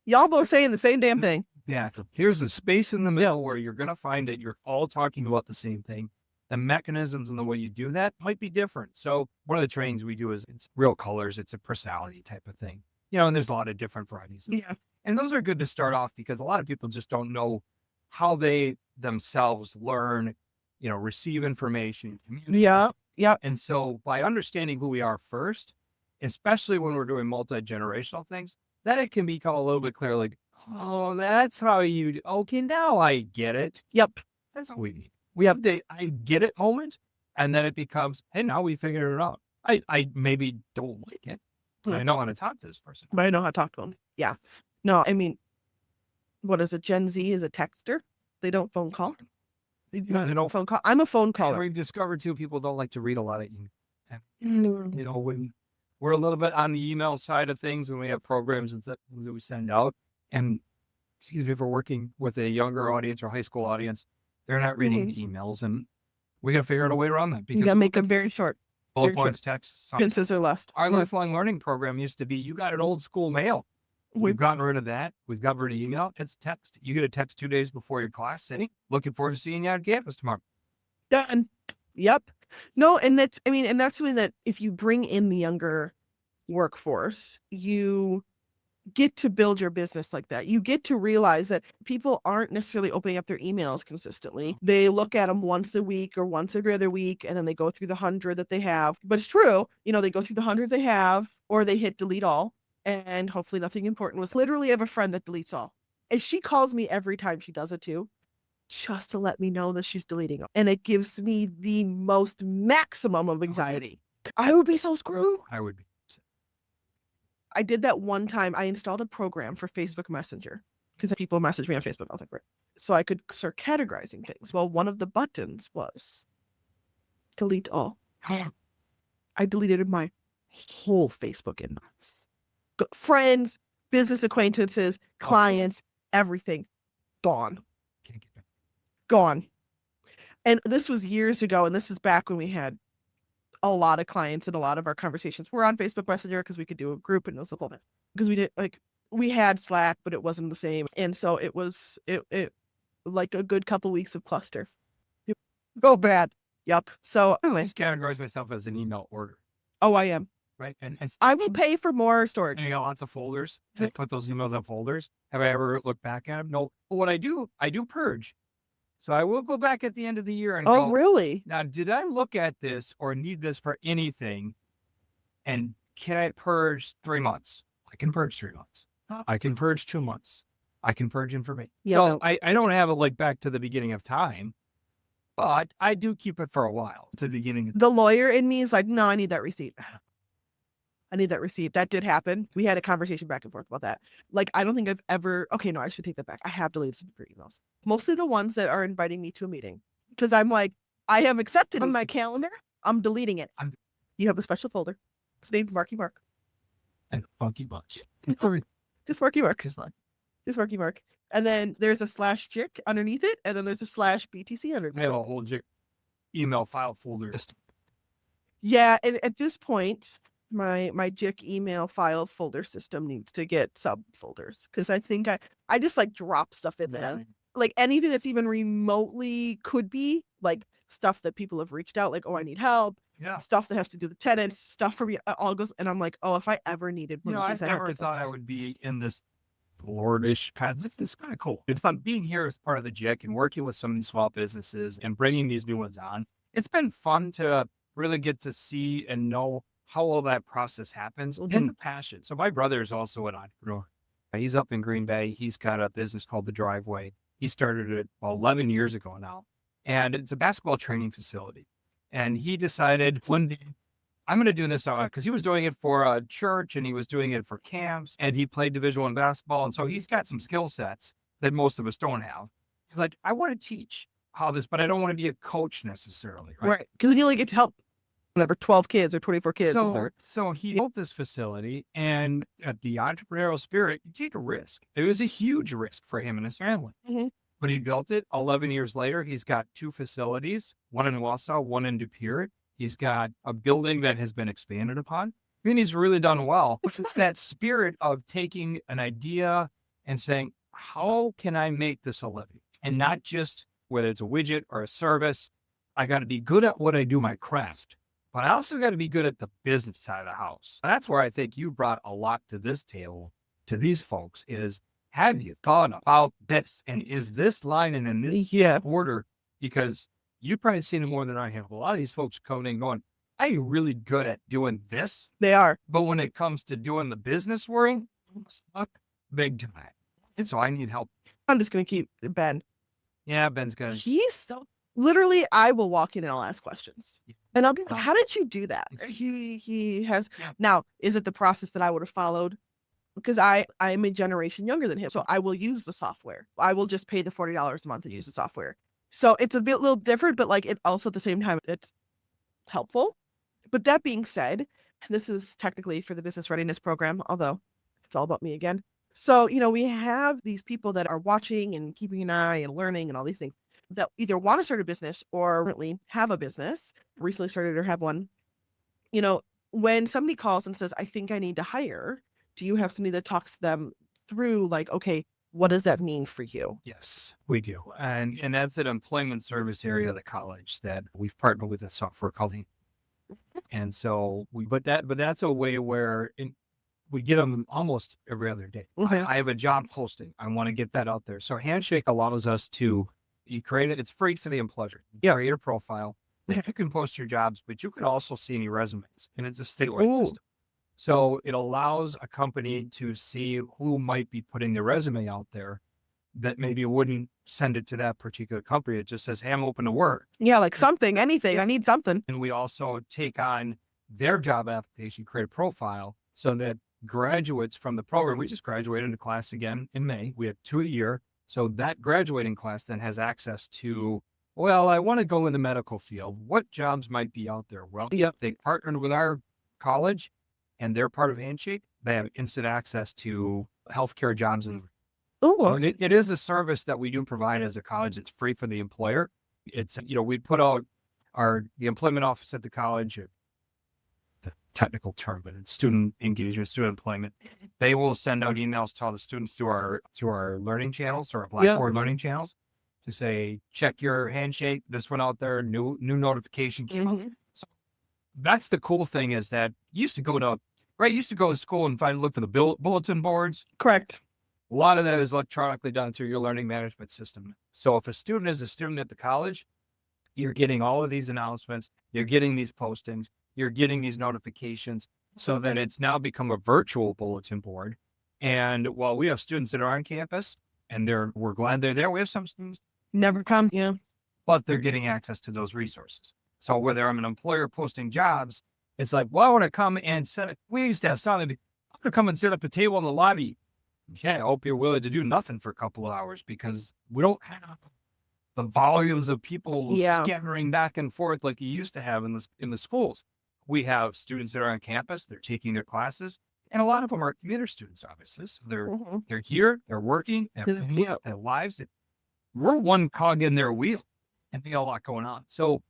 Y'all both saying the same damn thing. yeah, here's a space in the middle where you're going to find that you're all talking about the same thing. The mechanisms and the way you do that might be different. So one of the trainings we do is it's real colors. It's a personality type of thing, and there's a lot of different varieties. Yeah. And those are good to start off because a lot of people just don't know how they themselves learn, receive information, communicate. Yeah. Yeah. And so by understanding who we are first, especially when we're doing multi-generational things, then it can become a little bit clearer, like, oh, that's how okay, now I get it. Yep. That's what we need. We have the I get it moment, and then it becomes, hey, now we figured it out. I maybe don't like it, but I know how to talk to this person. But I know how to talk to them. Yeah. No, I mean, what is it? Gen Z is a texter. They don't phone call. They don't phone call. I'm a phone caller. We've discovered too, people don't like to read a lot of email. When we're a little bit on the email side of things, and we have programs that we send out, and if we're working with a younger audience or high school audience, they're not reading the emails, and we got to figure out a way around that. Because you got to make them very short. Bullet points, text, sentences or less. Our lifelong learning program used to be, you got an old school mail. We've gotten rid of that. We've got rid of email. It's text. You get a text 2 days before your class sitting. Looking forward to seeing you on campus tomorrow. Done. Yep. No, and that's something that if you bring in the younger workforce, you get to build your business like that. You get to realize that people aren't necessarily opening up their emails consistently. They look at them once a week or once every other week, and then they go through the 100 that they have. But it's true, they go through the 100 they have, or they hit delete all, and hopefully nothing important was. Literally, I have a friend that deletes all, and she calls me every time she does it too, just to let me know that she's deleting them. And it gives me the most maximum of anxiety. I would be so screwed. I would be. I did that one time. I installed a program for Facebook Messenger because people message me on Facebook all the time. So I could start categorizing things. Well, one of the buttons was delete all. I deleted my whole Facebook inbox. Friends, business acquaintances, clients, everything. Gone. Gone. And this was years ago. And this is back when we had a lot of clients and a lot of our conversations were on Facebook Messenger because we could do a group and it was a whole bit. Because we had Slack, but it wasn't the same. And so it was like a good couple weeks of cluster. Go bad. Yep. So I just categorize myself as an email order. Oh, I am. Right. And I will pay for more storage. You got lots of folders. I put those emails on folders. Have I ever looked back at them? No. But what I do purge. So I will go back at the end of the year and go, really? Now, did I look at this or need this for anything? And can I purge 3 months? I can purge 3 months. I can purge 2 months. I can purge information. Yeah, so I don't have it back to the beginning of time, but I do keep it for a while. It's the beginning. The lawyer in me is like, no, I need that receipt. I need that receipt. That did happen. We had a conversation back and forth about that. I don't think I've ever, okay, no, I should take that back. I have deleted some of your emails. Mostly the ones that are inviting me to a meeting. Because I'm like, I have accepted on my calendar. I'm deleting it. You have a special folder. It's named Marky Mark. And Funky Bunch. Just Marky Mark. Just Marky Mark. And then there's a /JIC underneath it. And then there's a /BTC underneath it. I have a whole JIC email file folder. Yeah, and at this point, my JIC email file folder system needs to get subfolders because I think I just drop stuff in there. like anything that's even remotely could be like stuff that people have reached out, like, oh, I need help. Yeah. Stuff that has to do with tenants, stuff for me, all goes, and I'm like, oh, if I ever needed one of I these, I'd have never to thought I just. would be in this Lordish path. It's kind of cool. It's fun being here as part of the JIC and working with some of these small businesses and bringing these new ones on. It's been fun to really get to see and know how all that process happens and the passion. So my brother is also an entrepreneur. He's up in Green Bay. He's got a business called The Driveway. He started it 11 years ago now, and it's a basketball training facility. And he decided one day, I'm going to do this because he was doing it for a church and he was doing it for camps and he played Division I basketball. And so he's got some skill sets that most of us don't have. He's like, I want to teach how this, but I don't want to be a coach necessarily. Right. Because you only get to help whatever 12 kids or 24 kids. So he built this facility, and at the entrepreneurial spirit, you take a risk. It was a huge risk for him and his family. Mhm. But he built it. 11 years later, he's got 2 facilities, one in Wausau, one in De Pere. He's got a building that has been expanded upon. I mean, he's really done well. It's that spirit of taking an idea and saying, how can I make this a living? And not just whether it's a widget or a service. I got to be good at what I do, my craft, but I also got to be good at the business side of the house. And that's where I think you brought a lot to this table, to these folks, is have you thought about this? And is this line in a order? Because you've probably seen it more than I have. A lot of these folks coming in going, I'm really good at doing this. They are. But when it comes to doing the business work, stuck big time. And so I need help. I'm just going to keep Ben. Yeah, Ben's good. He's so literally, I will walk in and I'll ask questions. And I'll be like, how did you do that? He has. Now, is it the process that I would have followed? Because I am a generation younger than him. So I will use the software. I will just pay the $40 a month to use the software. So it's a little different, but like it also at the same time, it's helpful. But that being said, this is technically for the business readiness program, although it's all about me again. So, we have these people that are watching and keeping an eye and learning and all these things that either want to start a business or currently have a business, recently started or have one. When somebody calls and says, I think I need to hire, do you have somebody that talks to them through like, okay, what does that mean for you? Yes, we do. And that's an employment service area of the college that we've partnered with a software called Handshake. And so but that's a way where we get them almost every other day. Okay. I have a job posting. I want to get that out there. So Handshake allows us to, you create it. It's free for the employer. You create a profile. You can post your jobs, but you can also see any resumes. And it's a statewide system. So it allows a company to see who might be putting their resume out there that maybe wouldn't send it to that particular company. It just says, hey, I'm open to work. Yeah, like something, anything. I need something. And we also take on their job application, create a profile so that graduates from the program, we just graduated a class again in May. We have 2 a year. So that graduating class then has access to, well, I want to go in the medical field. What jobs might be out there? Well, they partnered with our college and they're part of Handshake. They have instant access to healthcare jobs. And it is a service that we do provide as a college. It's free for the employer. It's, we put out the employment office at the college, the technical term, but it's student engagement, student employment. They will send out emails to all the students through our learning channels or our Blackboard learning channels to say, check your Handshake. This one out there, new notification came out. So that's the cool thing is that you used to go to school and look for the bulletin boards. Correct. A lot of that is electronically done through your learning management system. So if a student is a student at the college, you're getting all of these announcements, you're getting these postings, you're getting these notifications, so that it's now become a virtual bulletin board. And while we have students that are on campus and we're glad they're there, we have some students never come. Yeah. But they're getting access to those resources. So whether I'm an employer posting jobs, it's like, well, I want to come and we used to have something to come and set up a table in the lobby. Okay, I hope you're willing to do nothing for a couple of hours because we don't have the volumes of people scattering back and forth like you used to have in the schools. We have students that are on campus, they're taking their classes, and a lot of them are commuter students, obviously. So they're here, they're working, they have their lives. We're one cog in their wheel, and they got a lot going on. So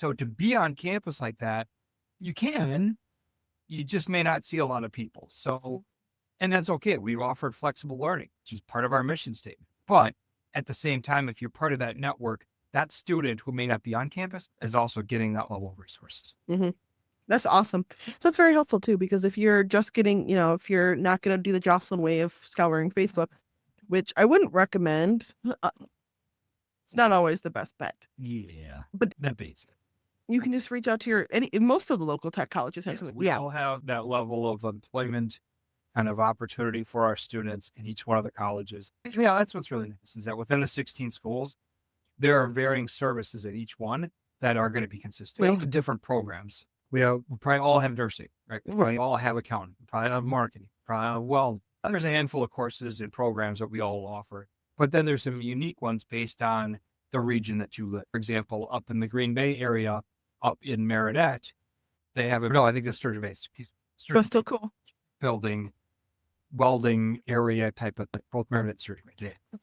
to be on campus like that, you just may not see a lot of people. So, and that's okay. We've offered flexible learning, which is part of our mission statement. But at the same time, if you're part of that network, that student who may not be on campus is also getting that level of resources. Mm-hmm. That's awesome. That's very helpful too, because if you're just getting, if you're not going to do the Jocelyn way of scouring Facebook, which I wouldn't recommend, it's not always the best bet. Yeah, but that beats it. You can just reach out to most of the local tech colleges have something. We all have that level of employment kind of opportunity for our students in each one of the colleges. Yeah, that's what's really nice is that within the 16 schools, there are varying services at each one that are going to be consistent. We all have different programs. We probably all have nursing, right? We probably all have accounting, we probably have marketing, there's a handful of courses and programs that we all offer. But then there's some unique ones based on the region that you live. For example, up in the Green Bay area, up in Meredith, they have I think it's Sturgeon-based. But still cool. Building, welding area type of thing. Both Meredith Sturgeon.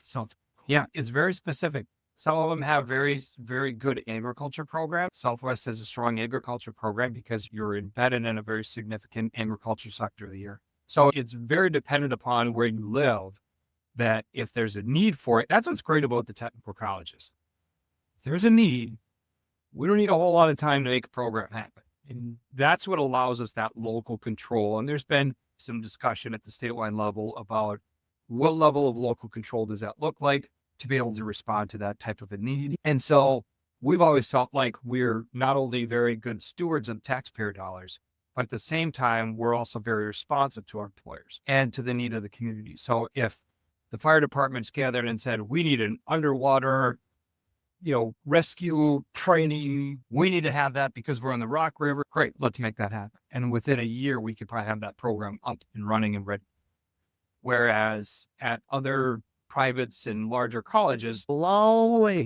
So yeah, it's very specific. Some of them have very, very good agriculture programs. Southwest has a strong agriculture program because you're embedded in a very significant agriculture sector of the year. So it's very dependent upon where you live that if there's a need for it, that's what's great about the technical colleges. If there's a need, we don't need a whole lot of time to make a program happen. And that's what allows us that local control. And there's been some discussion at the statewide level about what level of local control does that look like to be able to respond to that type of a need. And so we've always felt like we're not only very good stewards of taxpayer dollars, but at the same time, we're also very responsive to our employers and to the need of the community. So if the fire department's gathered and said, we need an underwater, rescue training, we need to have that because we're on the Rock River. Great, let's make that happen. And within a year, we could probably have that program up and running and ready. Whereas at other privates and larger colleges, long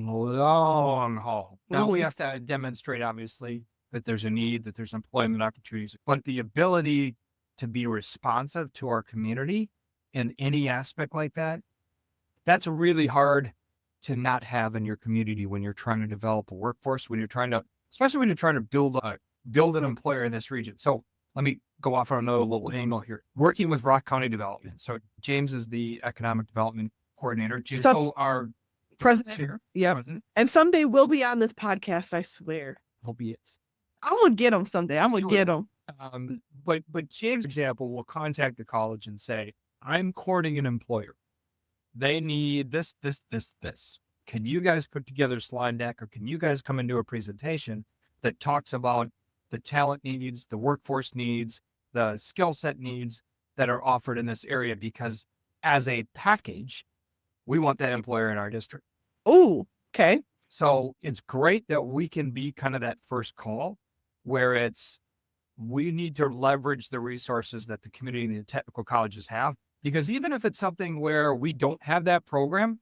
haul. Now we have to demonstrate, obviously, that there's a need, that there's employment opportunities, but the ability to be responsive to our community in any aspect like that, that's really hard to not have in your community when you're trying to develop a workforce, especially when you're trying to build an employer in this region. So let me go off on another little angle here. Working with Rock County Development. So James is the economic development coordinator. So our president here. Yeah. President. And someday we'll be on this podcast, I swear. Hope he is. I'm going to get him someday. I'm going to get him. But James, for example, will contact the college and say, I'm courting an employer. They need this. Can you guys put together a slide deck, or can you guys come and do a presentation that talks about the talent needs, the workforce needs, the skill set needs that are offered in this area? Because as a package, we want that employer in our district. Oh, okay. So it's great that we can be kind of that first call where we need to leverage the resources that the community and the technical colleges have. Because even if it's something where we don't have that program,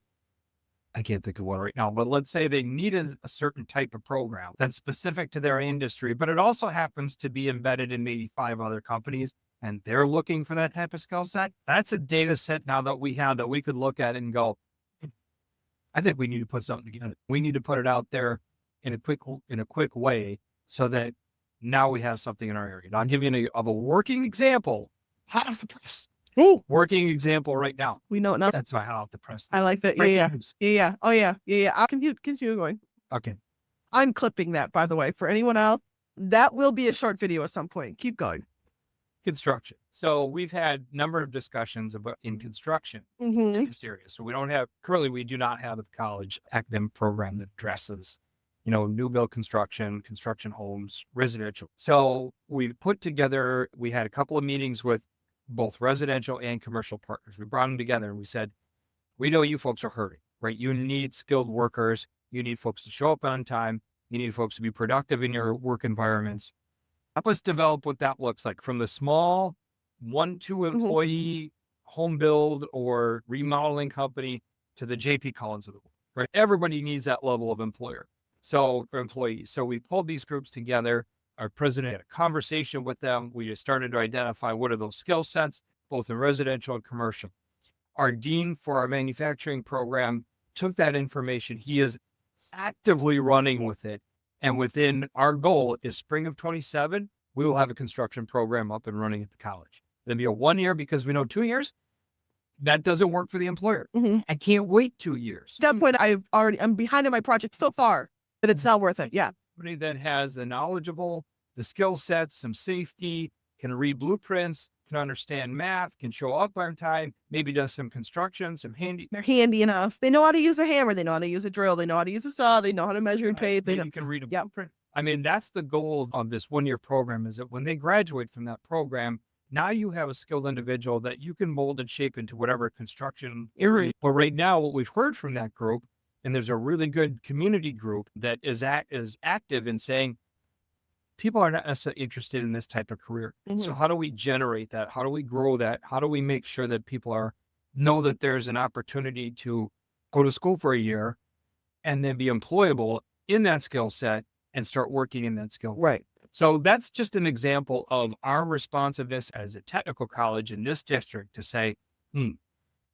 I can't think of one right now, but let's say they needed a certain type of program that's specific to their industry, but it also happens to be embedded in maybe 5 other companies, and they're looking for that type of skill set. That's a data set now that we have that we could look at and go, I think we need to put something together. We need to put it out there in a quick way so that now we have something in our area. Now, I'll give you a working example. Hot off the press. Ooh. Working example right now. We know it now. That's my hot off the press. I like that. Yeah. Oh, yeah. I'll continue going. Okay. I'm clipping that, by the way, for anyone else. That will be a short video at some point. Keep going. Construction. So we've had a number of discussions about in construction in this area. So we do not have at the college academic program that addresses, new build construction homes, residential. So we had a couple of meetings with both residential and commercial partners. We brought them together and we said, we know you folks are hurting, right? You need skilled workers. You need folks to show up on time. You need folks to be productive in your work environments. Help us develop what that looks like from the small 1-2 employee home build or remodeling company to the JP Collins of the world, right? Everybody needs that level of employees. So we pulled these groups together. Our president had a conversation with them. We just started to identify what are those skill sets, both in residential and commercial. Our dean for our manufacturing program took that information. He is actively running with it. And within our goal is spring of 27, we will have a construction program up and running at the college. It'll be a 1 year because we know 2 years, that doesn't work for the employer. Mhm. I can't wait 2 years. At that point, I'm behind on my project so far that it's not worth it. Yeah. Somebody that has the skill sets, some safety, can read blueprints, can understand math, can show up on time, maybe does some construction, some handy. They're handy enough. They know how to use a hammer. They know how to use a drill. They know how to use a saw. They know how to measure and tape. They know. You can read a Yep. blueprint. I mean, that's the goal of this 1-year program, is that when they graduate from that program, now you have a skilled individual that you can mold and shape into whatever construction. But right now, what we've heard from that group, and there's a really good community group that is active in saying, people are not necessarily interested in this type of career. So how do we generate that? How do we grow that? How do we make sure that people know that there's an opportunity to go to school for a year and then be employable in that skill set and start working in that skill? Right. So that's just an example of our responsiveness as a technical college in this district to say,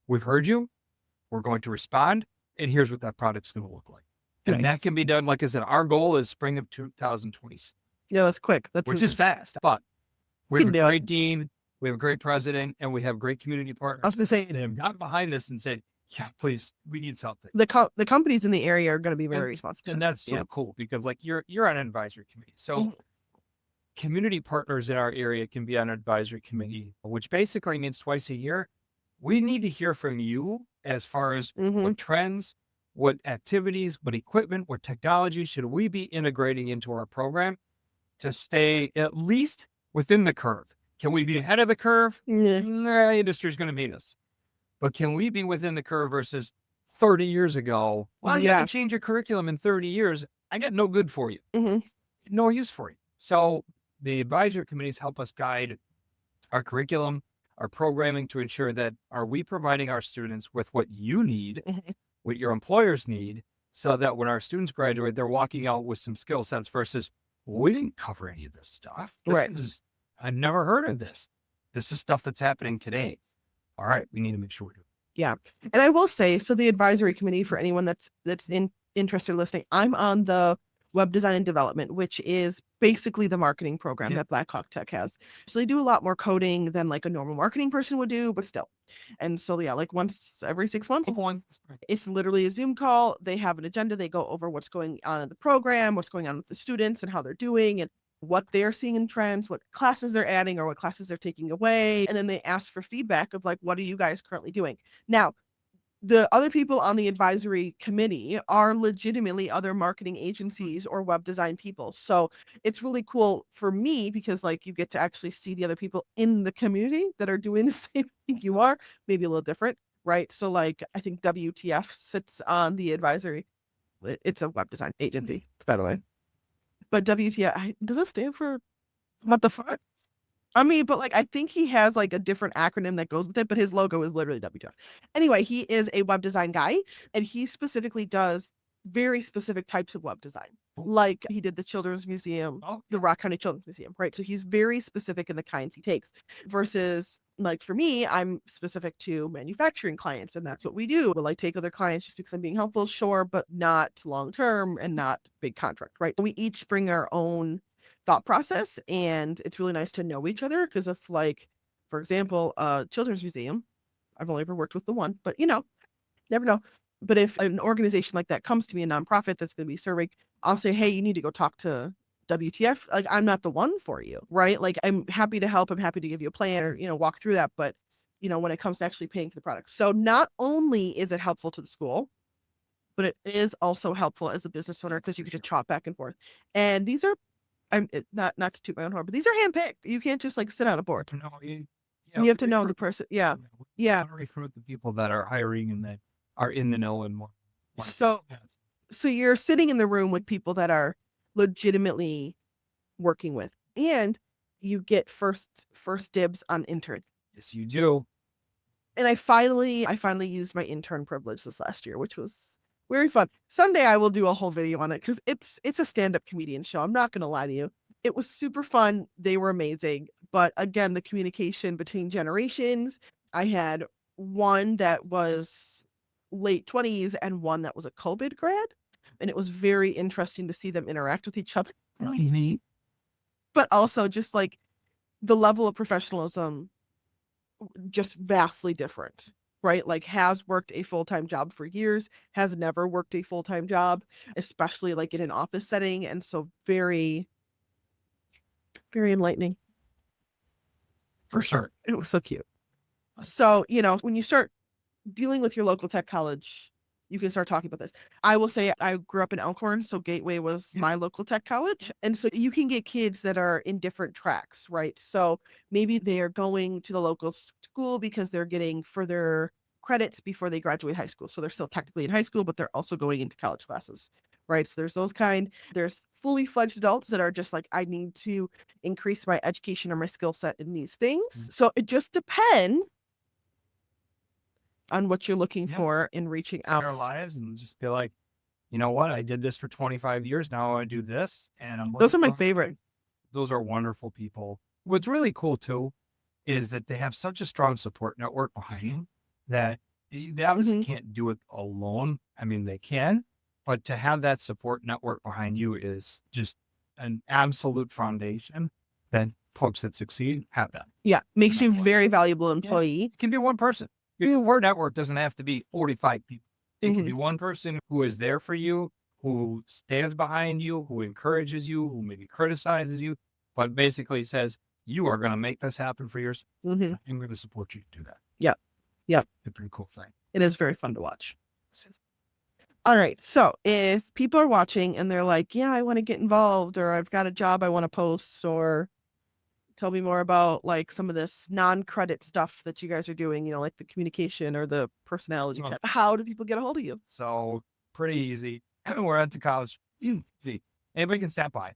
we've heard you, we're going to respond, and here's what that product's going to look like. And that can be done, like I said, our goal is spring of 2026. Yeah, that's quick. Which is fast, but we have a great dean, we have a great president, and we have great community partners. I was going to say, they have got behind us and said, yeah, please, we need something. The companies in the area are going to be very responsible. And that's so cool, because like you're on an advisory committee. So community partners in our area can be on an advisory committee, which basically means twice a year. We need to hear from you as far as what trends, what activities, what equipment, what technology should we be integrating into our program to stay at least within the curve. Can we be ahead of the curve? Nah, industry's going to meet us. But can we be within the curve versus 30 years ago? Well, you got to change your curriculum in 30 years. I got no good for you. No use for you. So the advisory committees help us guide our curriculum, our programming, to ensure that are we providing our students with what you need, what your employers need, so that when our students graduate, they're walking out with some skill sets versus, we didn't cover any of this stuff. I've never heard of this. This is stuff that's happening today. All right, we need to make sure we do. Yeah. And I will say, so the advisory committee, for anyone that's interested in listening, I'm on the web design and development, which is basically the marketing program that Blackhawk Tech has. So they do a lot more coding than like a normal marketing person would do, but still. And so, yeah, like once every 6 months, it's literally a Zoom call. They have an agenda. They go over what's going on in the program, what's going on with the students and how they're doing and what they're seeing in trends, what classes they're adding or what classes they're taking away. And then they ask for feedback of like, what are you guys currently doing? Now, the other people on the advisory committee are legitimately other marketing agencies or web design people. So it's really cool for me because like you get to actually see the other people in the community that are doing the same thing you are, maybe a little different, right? So like I think WTF sits on the advisory. It's a web design agency, by the way. But WTF, does it stand for what the fuck? I mean, but like, I think he has like a different acronym that goes with it, but his logo is literally WTF. Anyway, he is a web design guy and he specifically does very specific types of web design. Like he did the Children's Museum, the Rock County Children's Museum, right? So he's very specific in the kinds he takes versus like for me, I'm specific to manufacturing clients and that's what we do. Will I take other clients just because I'm being helpful? Sure, but not long-term and not big contract, right? We each bring our own thought process and it's really nice to know each other because if like, for example, Children's Museum, I've only ever worked with the one, but you know, never know. But if an organization like that comes to me, a nonprofit that's going to be serving, I'll say, hey, you need to go talk to WTF. Like, I'm not the one for you, right? Like, I'm happy to help. I'm happy to give you a plan or, you know, walk through that. But, you know, when it comes to actually paying for the product. So not only is it helpful to the school, but it is also helpful as a business owner because you can just chop back and forth. And these are, not to toot my own horn, but these are handpicked. You can't just like sit on a board. No, you have to know the person. Yeah. Recruit the people that are hiring and that are in the know and more. So you're sitting in the room with people that are legitimately working with, and you get first dibs on interns. Yes, you do. And I finally used my intern privilege this last year, which was very fun. Someday I will do a whole video on it because it's a stand-up comedian show. I'm not going to lie to you. It was super fun. They were amazing. But again, the communication between generations, I had one that was late 20s and one that was a COVID grad. And it was very interesting to see them interact with each other. Really neat. But also just like the level of professionalism, just vastly different. right? Like has worked a full-time job for years, has never worked a full-time job, especially like in an office setting. And so very, very enlightening. For sure. It was so cute. So, when you start dealing with your local tech college, you can start talking about this. I will say I grew up in Elkhorn, so Gateway was my local tech college. And so you can get kids that are in different tracks, right? So maybe they are going to the local school because they're getting further credits before they graduate high school. So they're still technically in high school, but they're also going into college classes, right? So there's those kind. There's fully fledged adults that are just like, I need to increase my education or my skill set in these things. So it just depends on what you're looking for in reaching out. Our lives and just be like, you know what? I did this for 25 years. Now I do this. And those are my favorite. Those are wonderful people. What's really cool too is that they have such a strong support network behind them that they obviously can't do it alone. I mean, they can, but to have that support network behind you is just an absolute foundation that folks that succeed have that. Yeah. Makes you a very valuable employee. It can be one person. Your network doesn't have to be 45 people. It can be one person who is there for you, who stands behind you, who encourages you, who maybe criticizes you, but basically says, you are going to make this happen for yourself. I'm going to support you to do that. Yeah. Yeah. It's a pretty cool thing. It is very fun to watch. All right. So if people are watching and they're like, yeah, I want to get involved, or I've got a job I want to post, or tell me more about like some of this non-credit stuff that you guys are doing, like the communication or the personality check. How do people get a hold of you? So pretty easy. We're at the college. Anybody can stop by.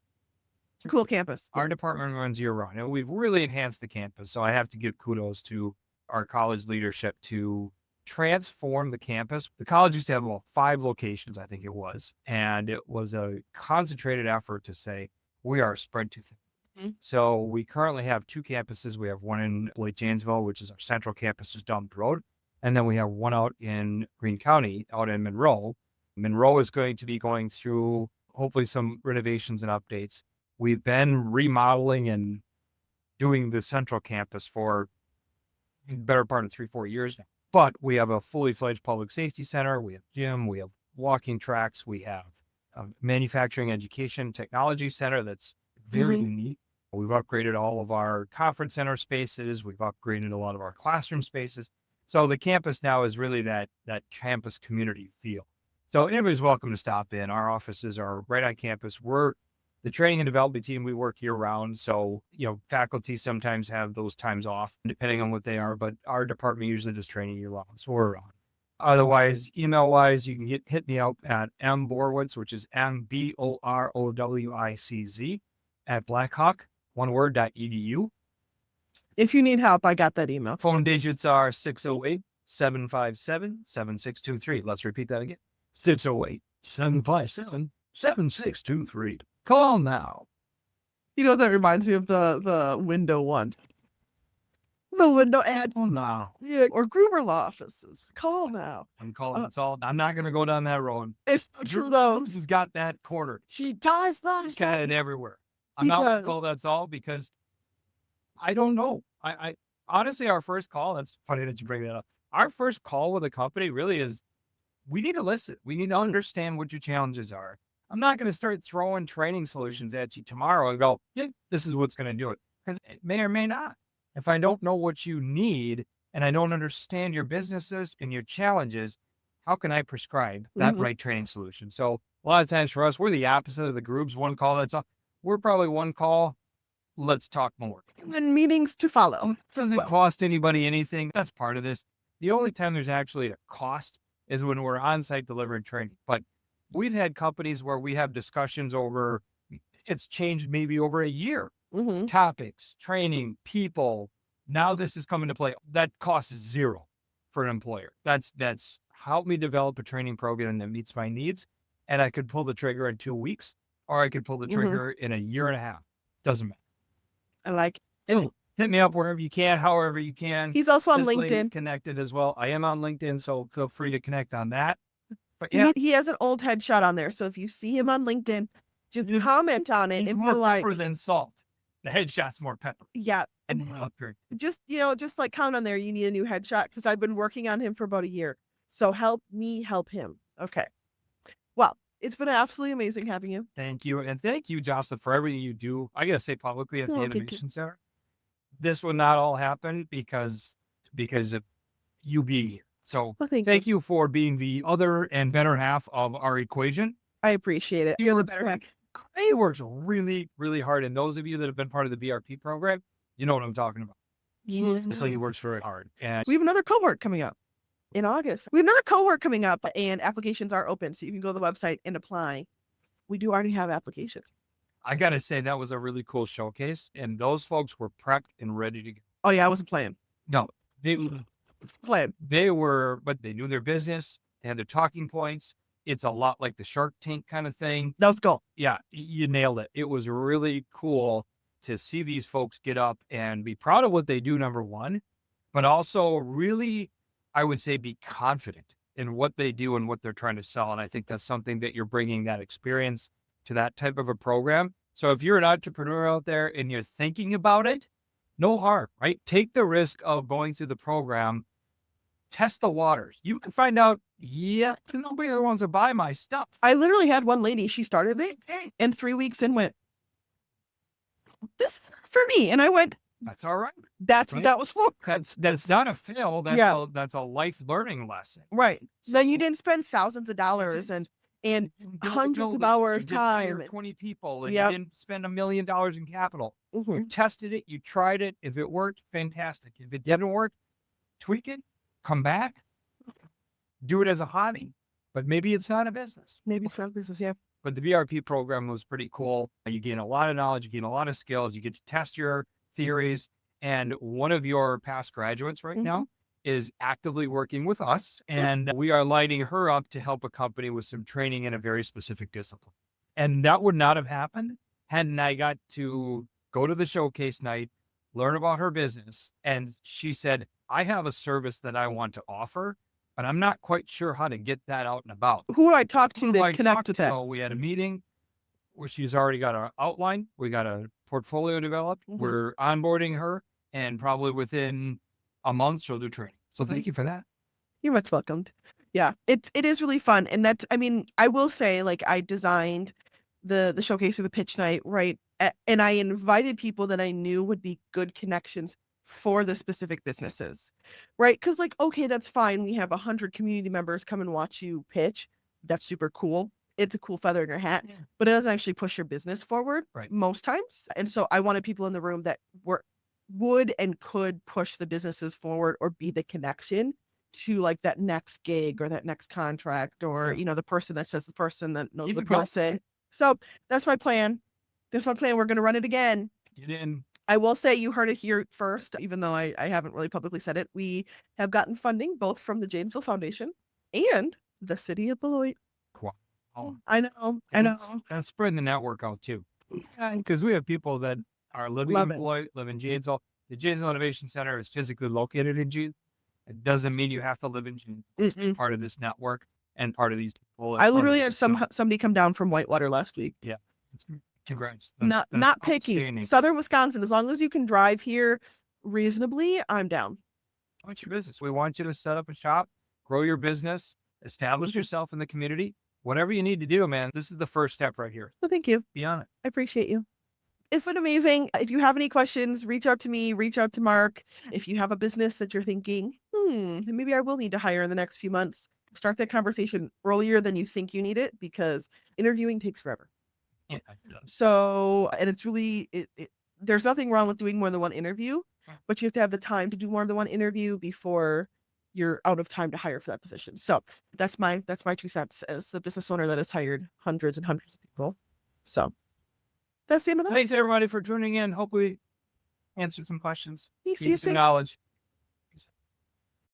Cool campus. Our department runs year round, and we've really enhanced the campus. So I have to give kudos to our college leadership to transform the campus. The college used to have 5 locations, I think it was, and it was a concentrated effort to say, we are spread too thin. So we currently have 2 campuses. We have one in Lake Janesville, which is our central campus just down the road. And then we have one out in Greene County, out in Monroe. Monroe is going to be going through hopefully some renovations and updates. We've been remodeling and doing the central campus for the better part of 3-4 years now. But we have a fully fledged public safety center. We have gym, we have walking tracks, we have a manufacturing education technology center that's very unique. We've upgraded all of our conference center spaces. We've upgraded a lot of our classroom spaces. So the campus now is really that campus community feel. So anybody's welcome to stop in. Our offices are right on campus. We're the training and development team. We work year round. So, faculty sometimes have those times off depending on what they are, but our department usually does training year long. So we're on. Otherwise, email wise, you can hit me out at Borowicz, which is MBOROWICZ at Blackhawk, one word, .edu. If you need help, I got that email. Phone digits are 608-757-7623. Let's repeat that again. 608-757-7623. Call now. That reminds me of the window one. The window ad. Call now. Yeah, or groomer law offices. Call now. I'm calling that's all. I'm not going to go down that road. It's true though. Has got that cornered. She does that. She's got it everywhere. I'm not going to call that's all because I don't know. I honestly, our first call, that's funny that you bring that up. Our first call with a company really is, we need to listen. We need to understand what your challenges are. I'm not going to start throwing training solutions at you tomorrow and go, yeah, this is what's going to do it. Because it may or may not. If I don't know what you need and I don't understand your businesses and your challenges, how can I prescribe that right training solution? So a lot of times for us, we're the opposite of the groups. One call, that's all. We're probably one call. Let's talk more. And meetings to follow. It doesn't cost anybody anything. That's part of this. The only time there's actually a cost is when we're on-site delivering training. But we've had companies where we have discussions over, it's changed maybe over a year. Topics, training, people. Now this is coming to play. That costs $0 for an employer. That's help me develop a training program that meets my needs. And I could pull the trigger in 2 weeks, or I could pull the trigger in a year and a half. Doesn't matter. I like it. Hit me up wherever you can, however you can. He's also on This LinkedIn. lady's connected as well. I am on LinkedIn, so feel free to connect on that. But yeah, He has an old headshot on there. So if you see him on LinkedIn, just comment on it. it's And more we're like, pepper than salt. The headshot's more pepper. yeah, And just just like count on there. You need a new headshot because I've been working on him for about a year. So help me help him. Okay. Well, it's been absolutely amazing having you. thank you. And thank you, Jocelyn, for everything you do. I got to say publicly at the Oh, thank you. Innovation Center, this would not all happen because of you being here. So Well, thank thank you for being the other and better half of our equation. I appreciate it. You're the better half. Clay works really, really hard. And those of you that have been part of the BRP program, you know what I'm talking about. Yeah. So he works very hard. And We have another cohort coming up in August. We have another cohort coming up, and applications are open. So you can go to the website and apply. We do already have applications. I got to say, that was a really cool showcase. And those folks were prepped and ready to go. Oh, yeah, I wasn't playing. No, Playing. they were, but they knew their business. They had their talking points. It's a lot like the Shark Tank kind of thing. That was cool. Yeah, you nailed it. It was really cool to see these folks get up and be proud of what they do, number one, but also really, I would say, be confident in what they do and what they're trying to sell. And I think that's something that you're bringing that experience to that type of a program. So if you're an entrepreneur out there and you're thinking about it, no harm, right? Take the risk of going through the program. Test the waters. You can find out, yeah, nobody wants to buy my stuff. I literally had one lady, she started it, and 3 weeks in went, this is for me. And I went, That's all right. that's Right. what that was for. That's not a fail. That's a life learning lesson. Right. So- Then you didn't spend thousands of dollars and You built a hundreds of building, hours, you didn't hire time. 20 people, and Yep. you didn't spend $1 million in capital. Mhm. You tested it, you tried it. If it worked, fantastic. If it didn't work, tweak it, come back, do it as a hobby. But maybe it's not a business. Maybe it's not a business, yeah. But the BRP program was pretty cool. You gain a lot of knowledge, you gain a lot of skills, you get to test your theories. And one of your past graduates right now is actively working with us, and we are lining her up to help a company with some training in a very specific discipline. And that would not have happened hadn't I got to go to the showcase night, learn about her business. And she said, I have a service that I want to offer, but I'm not quite sure how to get that out and about. Who do I talk to Who do I that connect talk with to? that? So we had a meeting where she's already got an outline. We got a portfolio developed. Mhm. We're onboarding her, and probably within a month she'll do training. So thank you for that. You're much welcomed. Yeah, it is really fun. And that's, I mean, I will say, like, I designed the showcase or the pitch night, right? And I invited people that I knew would be good connections for the specific businesses, right? Because, like, okay, that's fine. We have 100 community members come and watch you pitch. That's super cool. It's a cool feather in your hat, Yeah. but it doesn't actually push your business forward Right. most times. And so I wanted people in the room that would and could push the businesses forward or be the connection to, like, that next gig or that next contract, or Yeah. the person that says the person that knows Keep the it going. person. So that's my plan. We're going to run it again. Get in. I will say, you heard it here first, even though I haven't really publicly said it. We have gotten funding both from the Janesville Foundation and the city of Beloit. Wow. I know. And spreading the network out too. Because we have people that are living Love in it. Beloit, live in Janesville. The Janesville Innovation Center is physically located in Janesville. It doesn't mean you have to live in Janesville. It's part of this network and part of these people. I literally had somebody come down from Whitewater last week. Congrats. Not picky. outstanding. Southern Wisconsin, as long as you can drive here reasonably, I'm down. What's your business? We want you to set up a shop, grow your business, establish Mm-hmm. yourself in the community. Whatever you need to do, man, this is the first step right here. Well, thank you. Be on it. I appreciate you. It's been amazing. If you have any questions, reach out to me, reach out to Mark. If you have a business that you're thinking, maybe I will need to hire in the next few months, start that conversation earlier than you think you need it, because interviewing takes forever. Yeah, it does. So, and it's really, there's nothing wrong with doing more than one interview, but you have to have the time to do more than one interview before you're out of time to hire for that position. So that's my 2 cents as the business owner that has hired hundreds and hundreds of people. So that's the end of that. Thanks everybody for tuning in. Hope we answered some questions. See you Gave you some soon. knowledge.